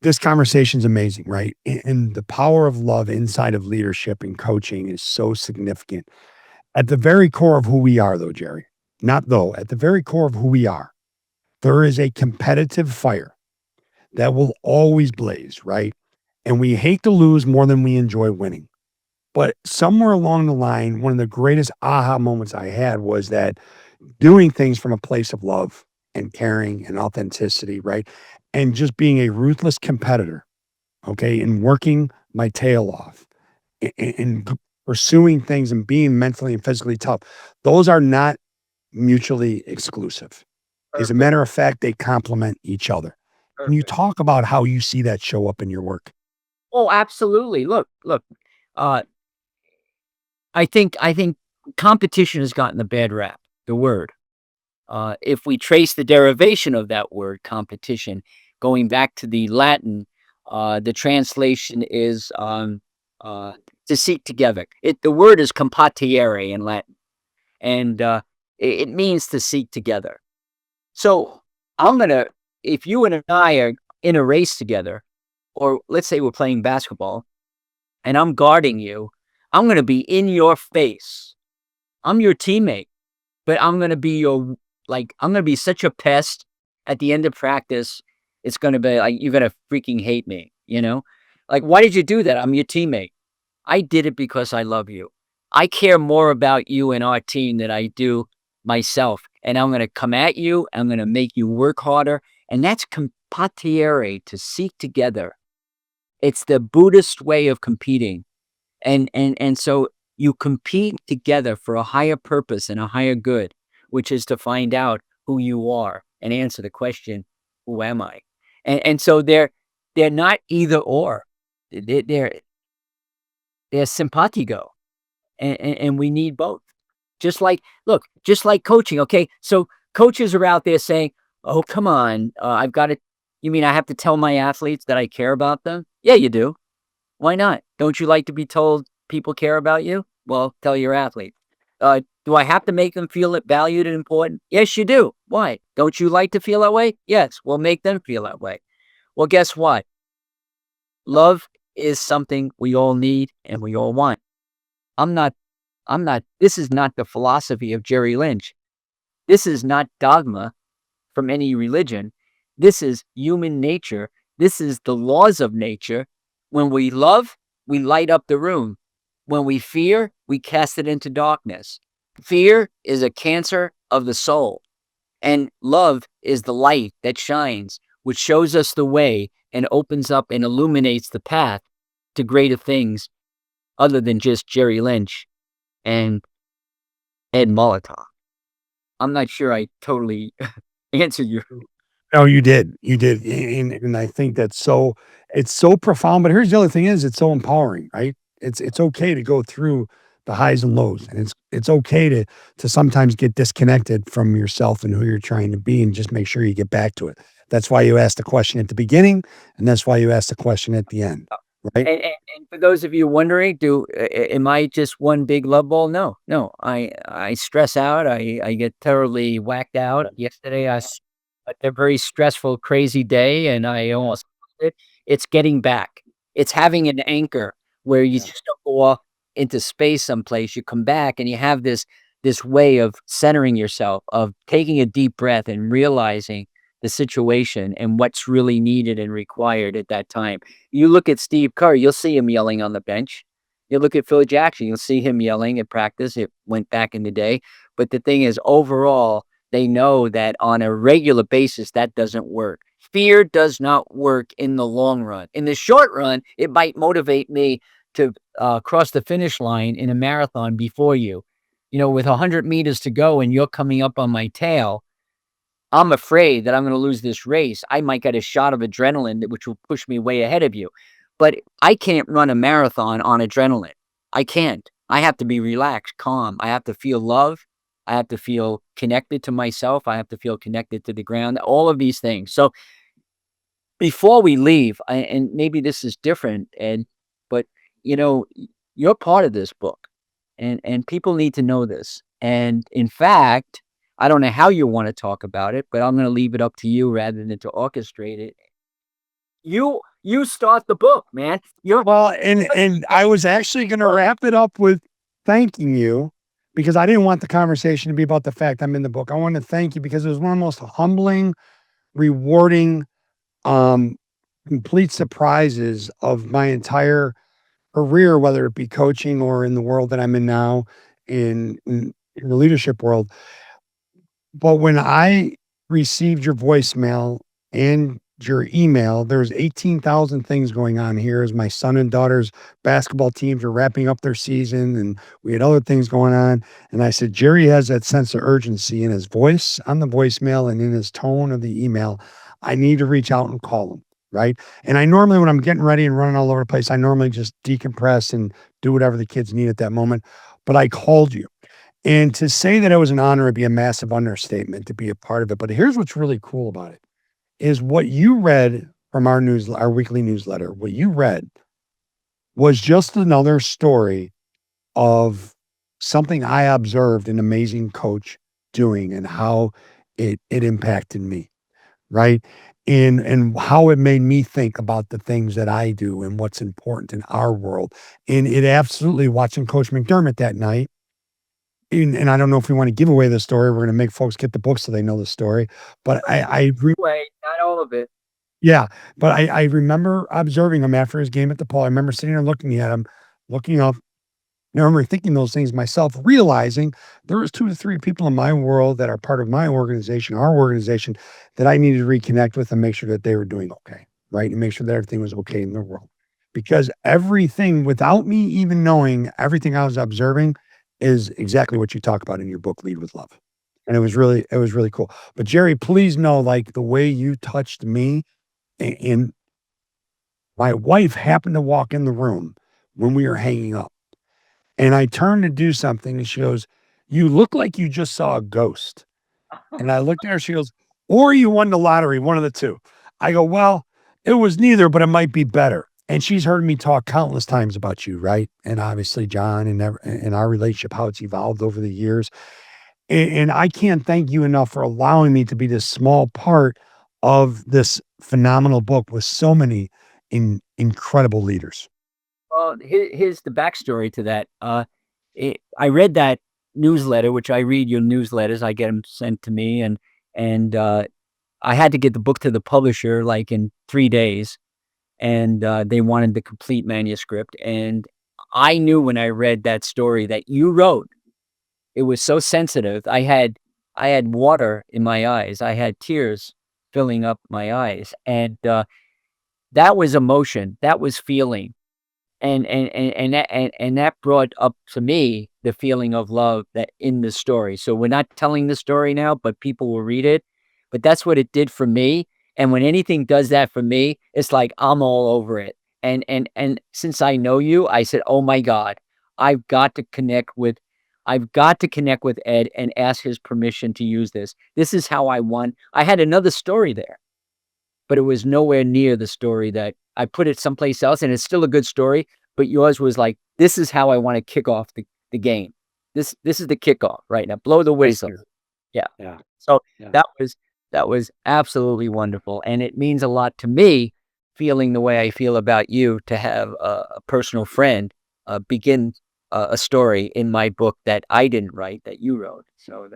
this conversation is amazing, right? And the power of love inside of leadership and coaching is so significant. At the very core of who we are, though, Jerry, not though, at the very core of who we are, there is a competitive fire that will always blaze, right? And we hate to lose more than we enjoy winning. But somewhere along the line, one of the greatest aha moments I had was that doing things from a place of love and caring and authenticity, right? And just being a ruthless competitor, okay, and working my tail off and pursuing things and being mentally and physically tough. Those are not mutually exclusive. As a matter of fact, they complement each other. Can you talk about how you see that show up in your work? Oh, absolutely. Look, I think competition has gotten the bad rap, the word. If we trace the derivation of that word, competition, going back to the Latin, the translation is to seek together. The word is compatire in Latin, and it means to seek together. So if you and I are in a race together, or let's say we're playing basketball, and I'm guarding you, I'm going to be in your face. I'm your teammate, but I'm going to be I'm going to be such a pest at the end of practice. It's going to be like, you're going to freaking hate me, you know? Like, why did you do that? I'm your teammate. I did it because I love you. I care more about you and our team than I do myself. And I'm going to come at you. I'm going to make you work harder. And that's compatire, to seek together. It's the Buddhist way of competing. And so you compete together for a higher purpose and a higher good, which is to find out who you are and answer the question, who am I? And so they're not either or. They're simpatico, and we need both. Just like, look, just like coaching. Okay, so coaches are out there saying, "Oh, come on, I've got to." You mean I have to tell my athletes that I care about them? Yeah, you do. Why not? Don't you like to be told people care about you? Well, tell your athlete. Do I have to make them feel it valued and important? Yes, you do. Why? Don't you like to feel that way? Yes. Well, make them feel that way. Well, guess what? Love is something we all need and we all want. I'm not, this is not the philosophy of Jerry Lynch. This is not dogma from any religion. This is human nature. This is the laws of nature. When we love, we light up the room. When we fear, we cast it into darkness. Fear is a cancer of the soul, and love is the light that shines, which shows us the way and opens up and illuminates the path to greater things other than just Jerry Lynch and Ed Molotov. I'm not sure I totally answered you. No, you did. You did. And I think that's it's so profound. But here's the other thing is it's so empowering, right? It's okay to go through the highs and lows. And it's okay to sometimes get disconnected from yourself and who you're trying to be and just make sure you get back to it. That's why you asked the question at the beginning, and that's why you asked the question at the end. Right. And for those of you wondering, am I just one big love ball? No, no. I stress out. I get terribly whacked out. Yesterday, had a very stressful, crazy day, and I almost lost it. It's getting back. It's having an anchor where you just don't go off into space someplace. You come back and you have this way of centering yourself, of taking a deep breath and realizing the situation and what's really needed and required at that time. You look at Steve Kerr, you'll see him yelling on the bench. You look at Phil Jackson, you'll see him yelling at practice. It went back in the day. But the thing is, overall, they know that on a regular basis, that doesn't work. Fear does not work in the long run. In the short run, it might motivate me to cross the finish line in a marathon before you. You know, with 100 meters to go and you're coming up on my tail, I'm afraid that I'm going to lose this race. I might get a shot of adrenaline, which will push me way ahead of you. But I can't run a marathon on adrenaline. I can't. I have to be relaxed, calm. I have to feel love. I have to feel connected to myself. I have to feel connected to the ground, all of these things. So before we leave, and maybe this is different, but you know, you're part of this book, and people need to know this. And in fact, I don't know how you want to talk about it, but I'm going to leave it up to you rather than to orchestrate it. You start the book, man. Well, and I was actually going to wrap it up with thanking you because I didn't want the conversation to be about the fact I'm in the book. I want to thank you because it was one of the most humbling, rewarding, complete surprises of my entire career, whether it be coaching or in the world that I'm in now in the leadership world. But when I received your voicemail and your email, there's 18,000 things going on here as my son and daughter's basketball teams are wrapping up their season and we had other things going on. And I said, Jerry has that sense of urgency in his voice on the voicemail and in his tone of the email. I need to reach out and call him. Right. And I normally, when I'm getting ready and running all over the place, I normally just decompress and do whatever the kids need at that moment. But I called you. And to say that it was an honor would be a massive understatement to be a part of it. But here's what's really cool about it is what you read from our weekly newsletter. What you read was just another story of something I observed an amazing coach doing and how it impacted me, right? And how it made me think about the things that I do and what's important in our world. And it absolutely, watching Coach McDermott that night, and I don't know if we want to give away the story. We're going to make folks get the book so they know the story. But Wait, not all of it. yeah, but I remember observing him after his game at the Paul. I remember sitting there looking at him, looking up. I remember thinking those things myself, realizing there was 2 to 3 people in my world that are part of my organization, our organization, that I needed to reconnect with and make sure that they were doing okay, right? And make sure that everything was okay in their world. because everything, without me even knowing, everything I was observing is exactly what you talk about in your book, Lead with Love. And it was really cool. But Jerry, please know, like, the way you touched me, and my wife happened to walk in the room when we were hanging up, and I turned to do something, and she goes, "You look like you just saw a ghost." And I looked at her, she goes, "Or you won the lottery, one of the two." I go, "Well, it was neither, but it might be better." And she's heard me talk countless times about you, right? And obviously John, and our relationship, how it's evolved over the years. And I can't thank you enough for allowing me to be this small part of this phenomenal book with so many incredible leaders. Well, here's the backstory to that. I read that newsletter, which I read your newsletters. I get them sent to me, and I had to get the book to the publisher like in 3 days, and they wanted the complete manuscript. And I knew when I read that story that you wrote, it was so sensitive. I had water in my eyes. I had tears filling up my eyes, and that was emotion. That was feeling. And that brought up to me the feeling of love that in the story. So we're not telling the story now, but people will read it. But that's what it did for me. And when anything does that for me, it's like I'm all over it. And since I know you, I said, "Oh my God, I've got to connect with I've got to connect with Ed and ask his permission to use this. This is how I want." I had another story there, but it was nowhere near the story that I put it someplace else, and it's still a good story, but yours was like, "This is how I wanna kick off the game. This is the kickoff right now. Blow the Thank whistle." you. Yeah. Yeah. So, Yeah. that was absolutely wonderful, and it means a lot to me, feeling the way I feel about you, to have a personal friend, begin a story in my book that I didn't write, that you wrote. So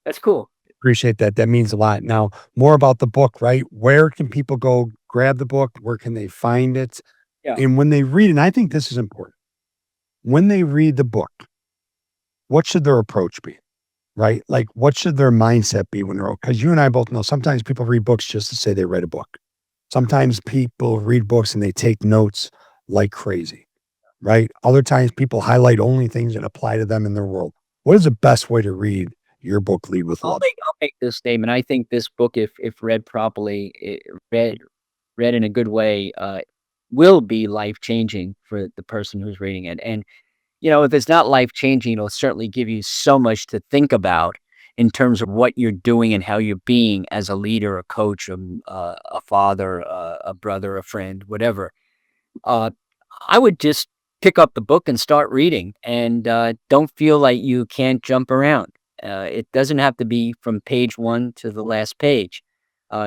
that's cool. Appreciate that. That means a lot. Now, more about the book, right? Where can people go grab the book? Where can they find it? Yeah. And when they read, and I think this is important, when they read the book, what should their approach be? Right? Like, what should their mindset be when they're, because you and I both know sometimes people read books just to say they read a book. Sometimes people read books and they take notes like crazy, right? Other times people highlight only things that apply to them in their world. What is the best way to read your book, Lead with Love? I'll make this statement. I think this book, if read properly, read in a good way, will be life-changing for the person who's reading it. And, if it's not life-changing, it'll certainly give you so much to think about in terms of what you're doing and how you're being as a leader, a coach, a father, a brother, a friend, whatever. Uh, I would just pick up the book and start reading, and don't feel like you can't jump around. It doesn't have to be from page one to the last page.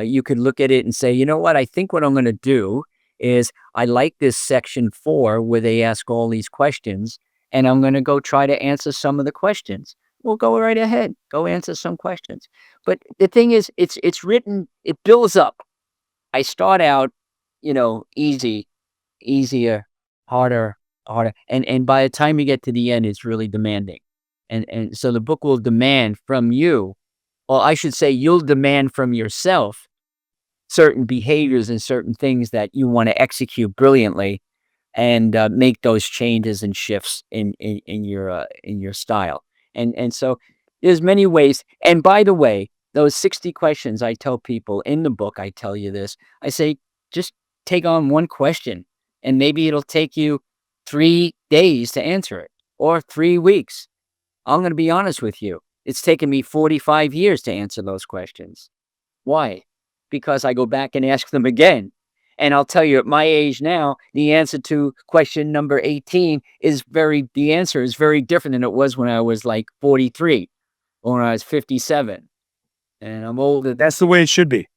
You could look at it and say, "You know what? I think what I'm going to do is I like this section 4 where they ask all these questions, and I'm going to go try to answer some of the questions." Well, go right ahead. Go answer some questions. But the thing is, it's written. It builds up. I start out, easy, easier, harder, harder, and by the time you get to the end, it's really demanding. And so the book will demand from you, or I should say, you'll demand from yourself certain behaviors and certain things that you wanna execute brilliantly, and make those changes and shifts in your style. And so there's many ways. And by the way, those 60 questions, I tell people in the book, I tell you this, I say, just take on one question, and maybe it'll take you 3 days to answer it, or 3 weeks. I'm going to be honest with you. It's taken me 45 years to answer those questions. Why? Because I go back and ask them again. And I'll tell you, at my age now, the answer to question number 18 the answer is very different than it was when I was like 43 or when I was 57. And I'm older. That's the way it should be.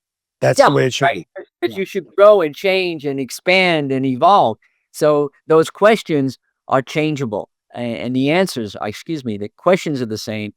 That's Yeah, the way it should right. be. Because Yeah. you should grow and change and expand and evolve. So those questions are changeable. And the answers, excuse me, the questions are the same.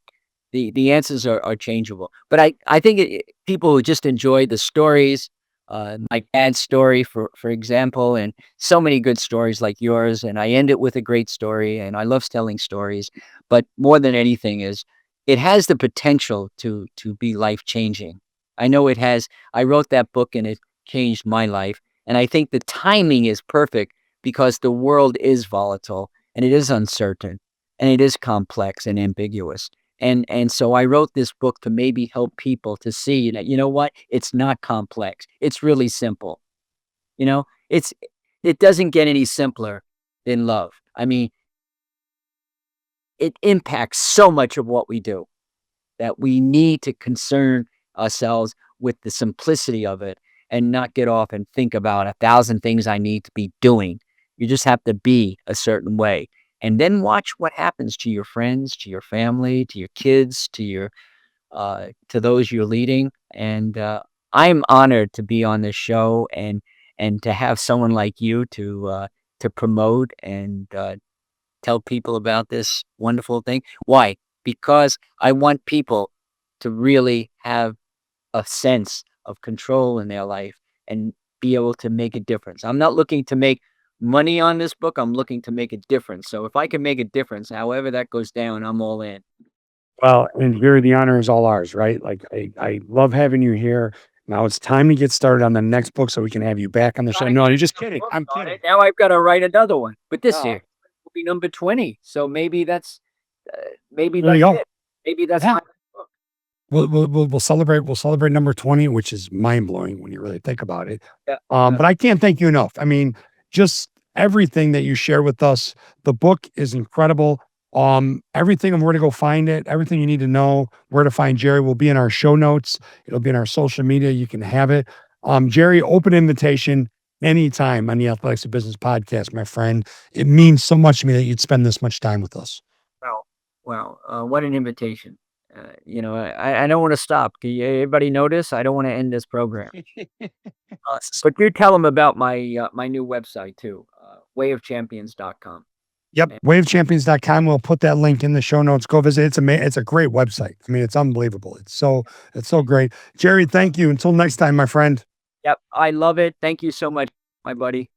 The answers are changeable. But I think people who just enjoy the stories, my dad's story, for example, and so many good stories like yours. And I end it with a great story, and I love telling stories. But more than anything is, it has the potential to be life changing. I know it has. I wrote that book and it changed my life. And I think the timing is perfect because the world is volatile and it is uncertain and it is complex and ambiguous. And so I wrote this book to maybe help people to see that, you know what? It's not complex. It's really simple. You know, it doesn't get any simpler than love. I mean, it impacts so much of what we do that we need to concern ourselves with the simplicity of it and not get off and think about 1,000 things I need to be doing. You just have to be a certain way. And then watch what happens to your friends, to your family, to your kids, to those you're leading. And I'm honored to be on this show and to have someone like you to promote and tell people about this wonderful thing. Why? Because I want people to really have a sense of control in their life and be able to make a difference. I'm not looking to make money on this book. I'm looking to make a difference. So if I can make a difference, however that goes down, I'm all in. Well, and Gary, the honor is all ours, right? Like I love having you here. Now it's time to get started on the next book so we can have you back on the show. No, you're just kidding. I'm kidding. Now I've got to write another one, but this No. here will be number 20. So maybe maybe There you that's go. it. Maybe that's Yeah. my book. We'll celebrate. We'll celebrate number 20, which is mind blowing when you really think about it. Yeah. But I can't thank you enough. I mean, just everything that you share with us. The book is incredible. Everything of where to go find it, everything you need to know, where to find Jerry will be in our show notes. It'll be in our social media. You can have it. Jerry, open invitation anytime on the Athletics of Business podcast, my friend. It means so much to me that you'd spend this much time with us. Wow, what an invitation. I don't want to stop. Can everybody notice? I don't want to end this program. But do tell them about my new website too, wayofchampions.com. Yep. WaveChampions.com. We'll put that link in the show notes. Go visit. It's a great website. I mean, it's unbelievable. It's so great. Jerry, thank you. Until next time, my friend. Yep, I love it. Thank you so much, my buddy.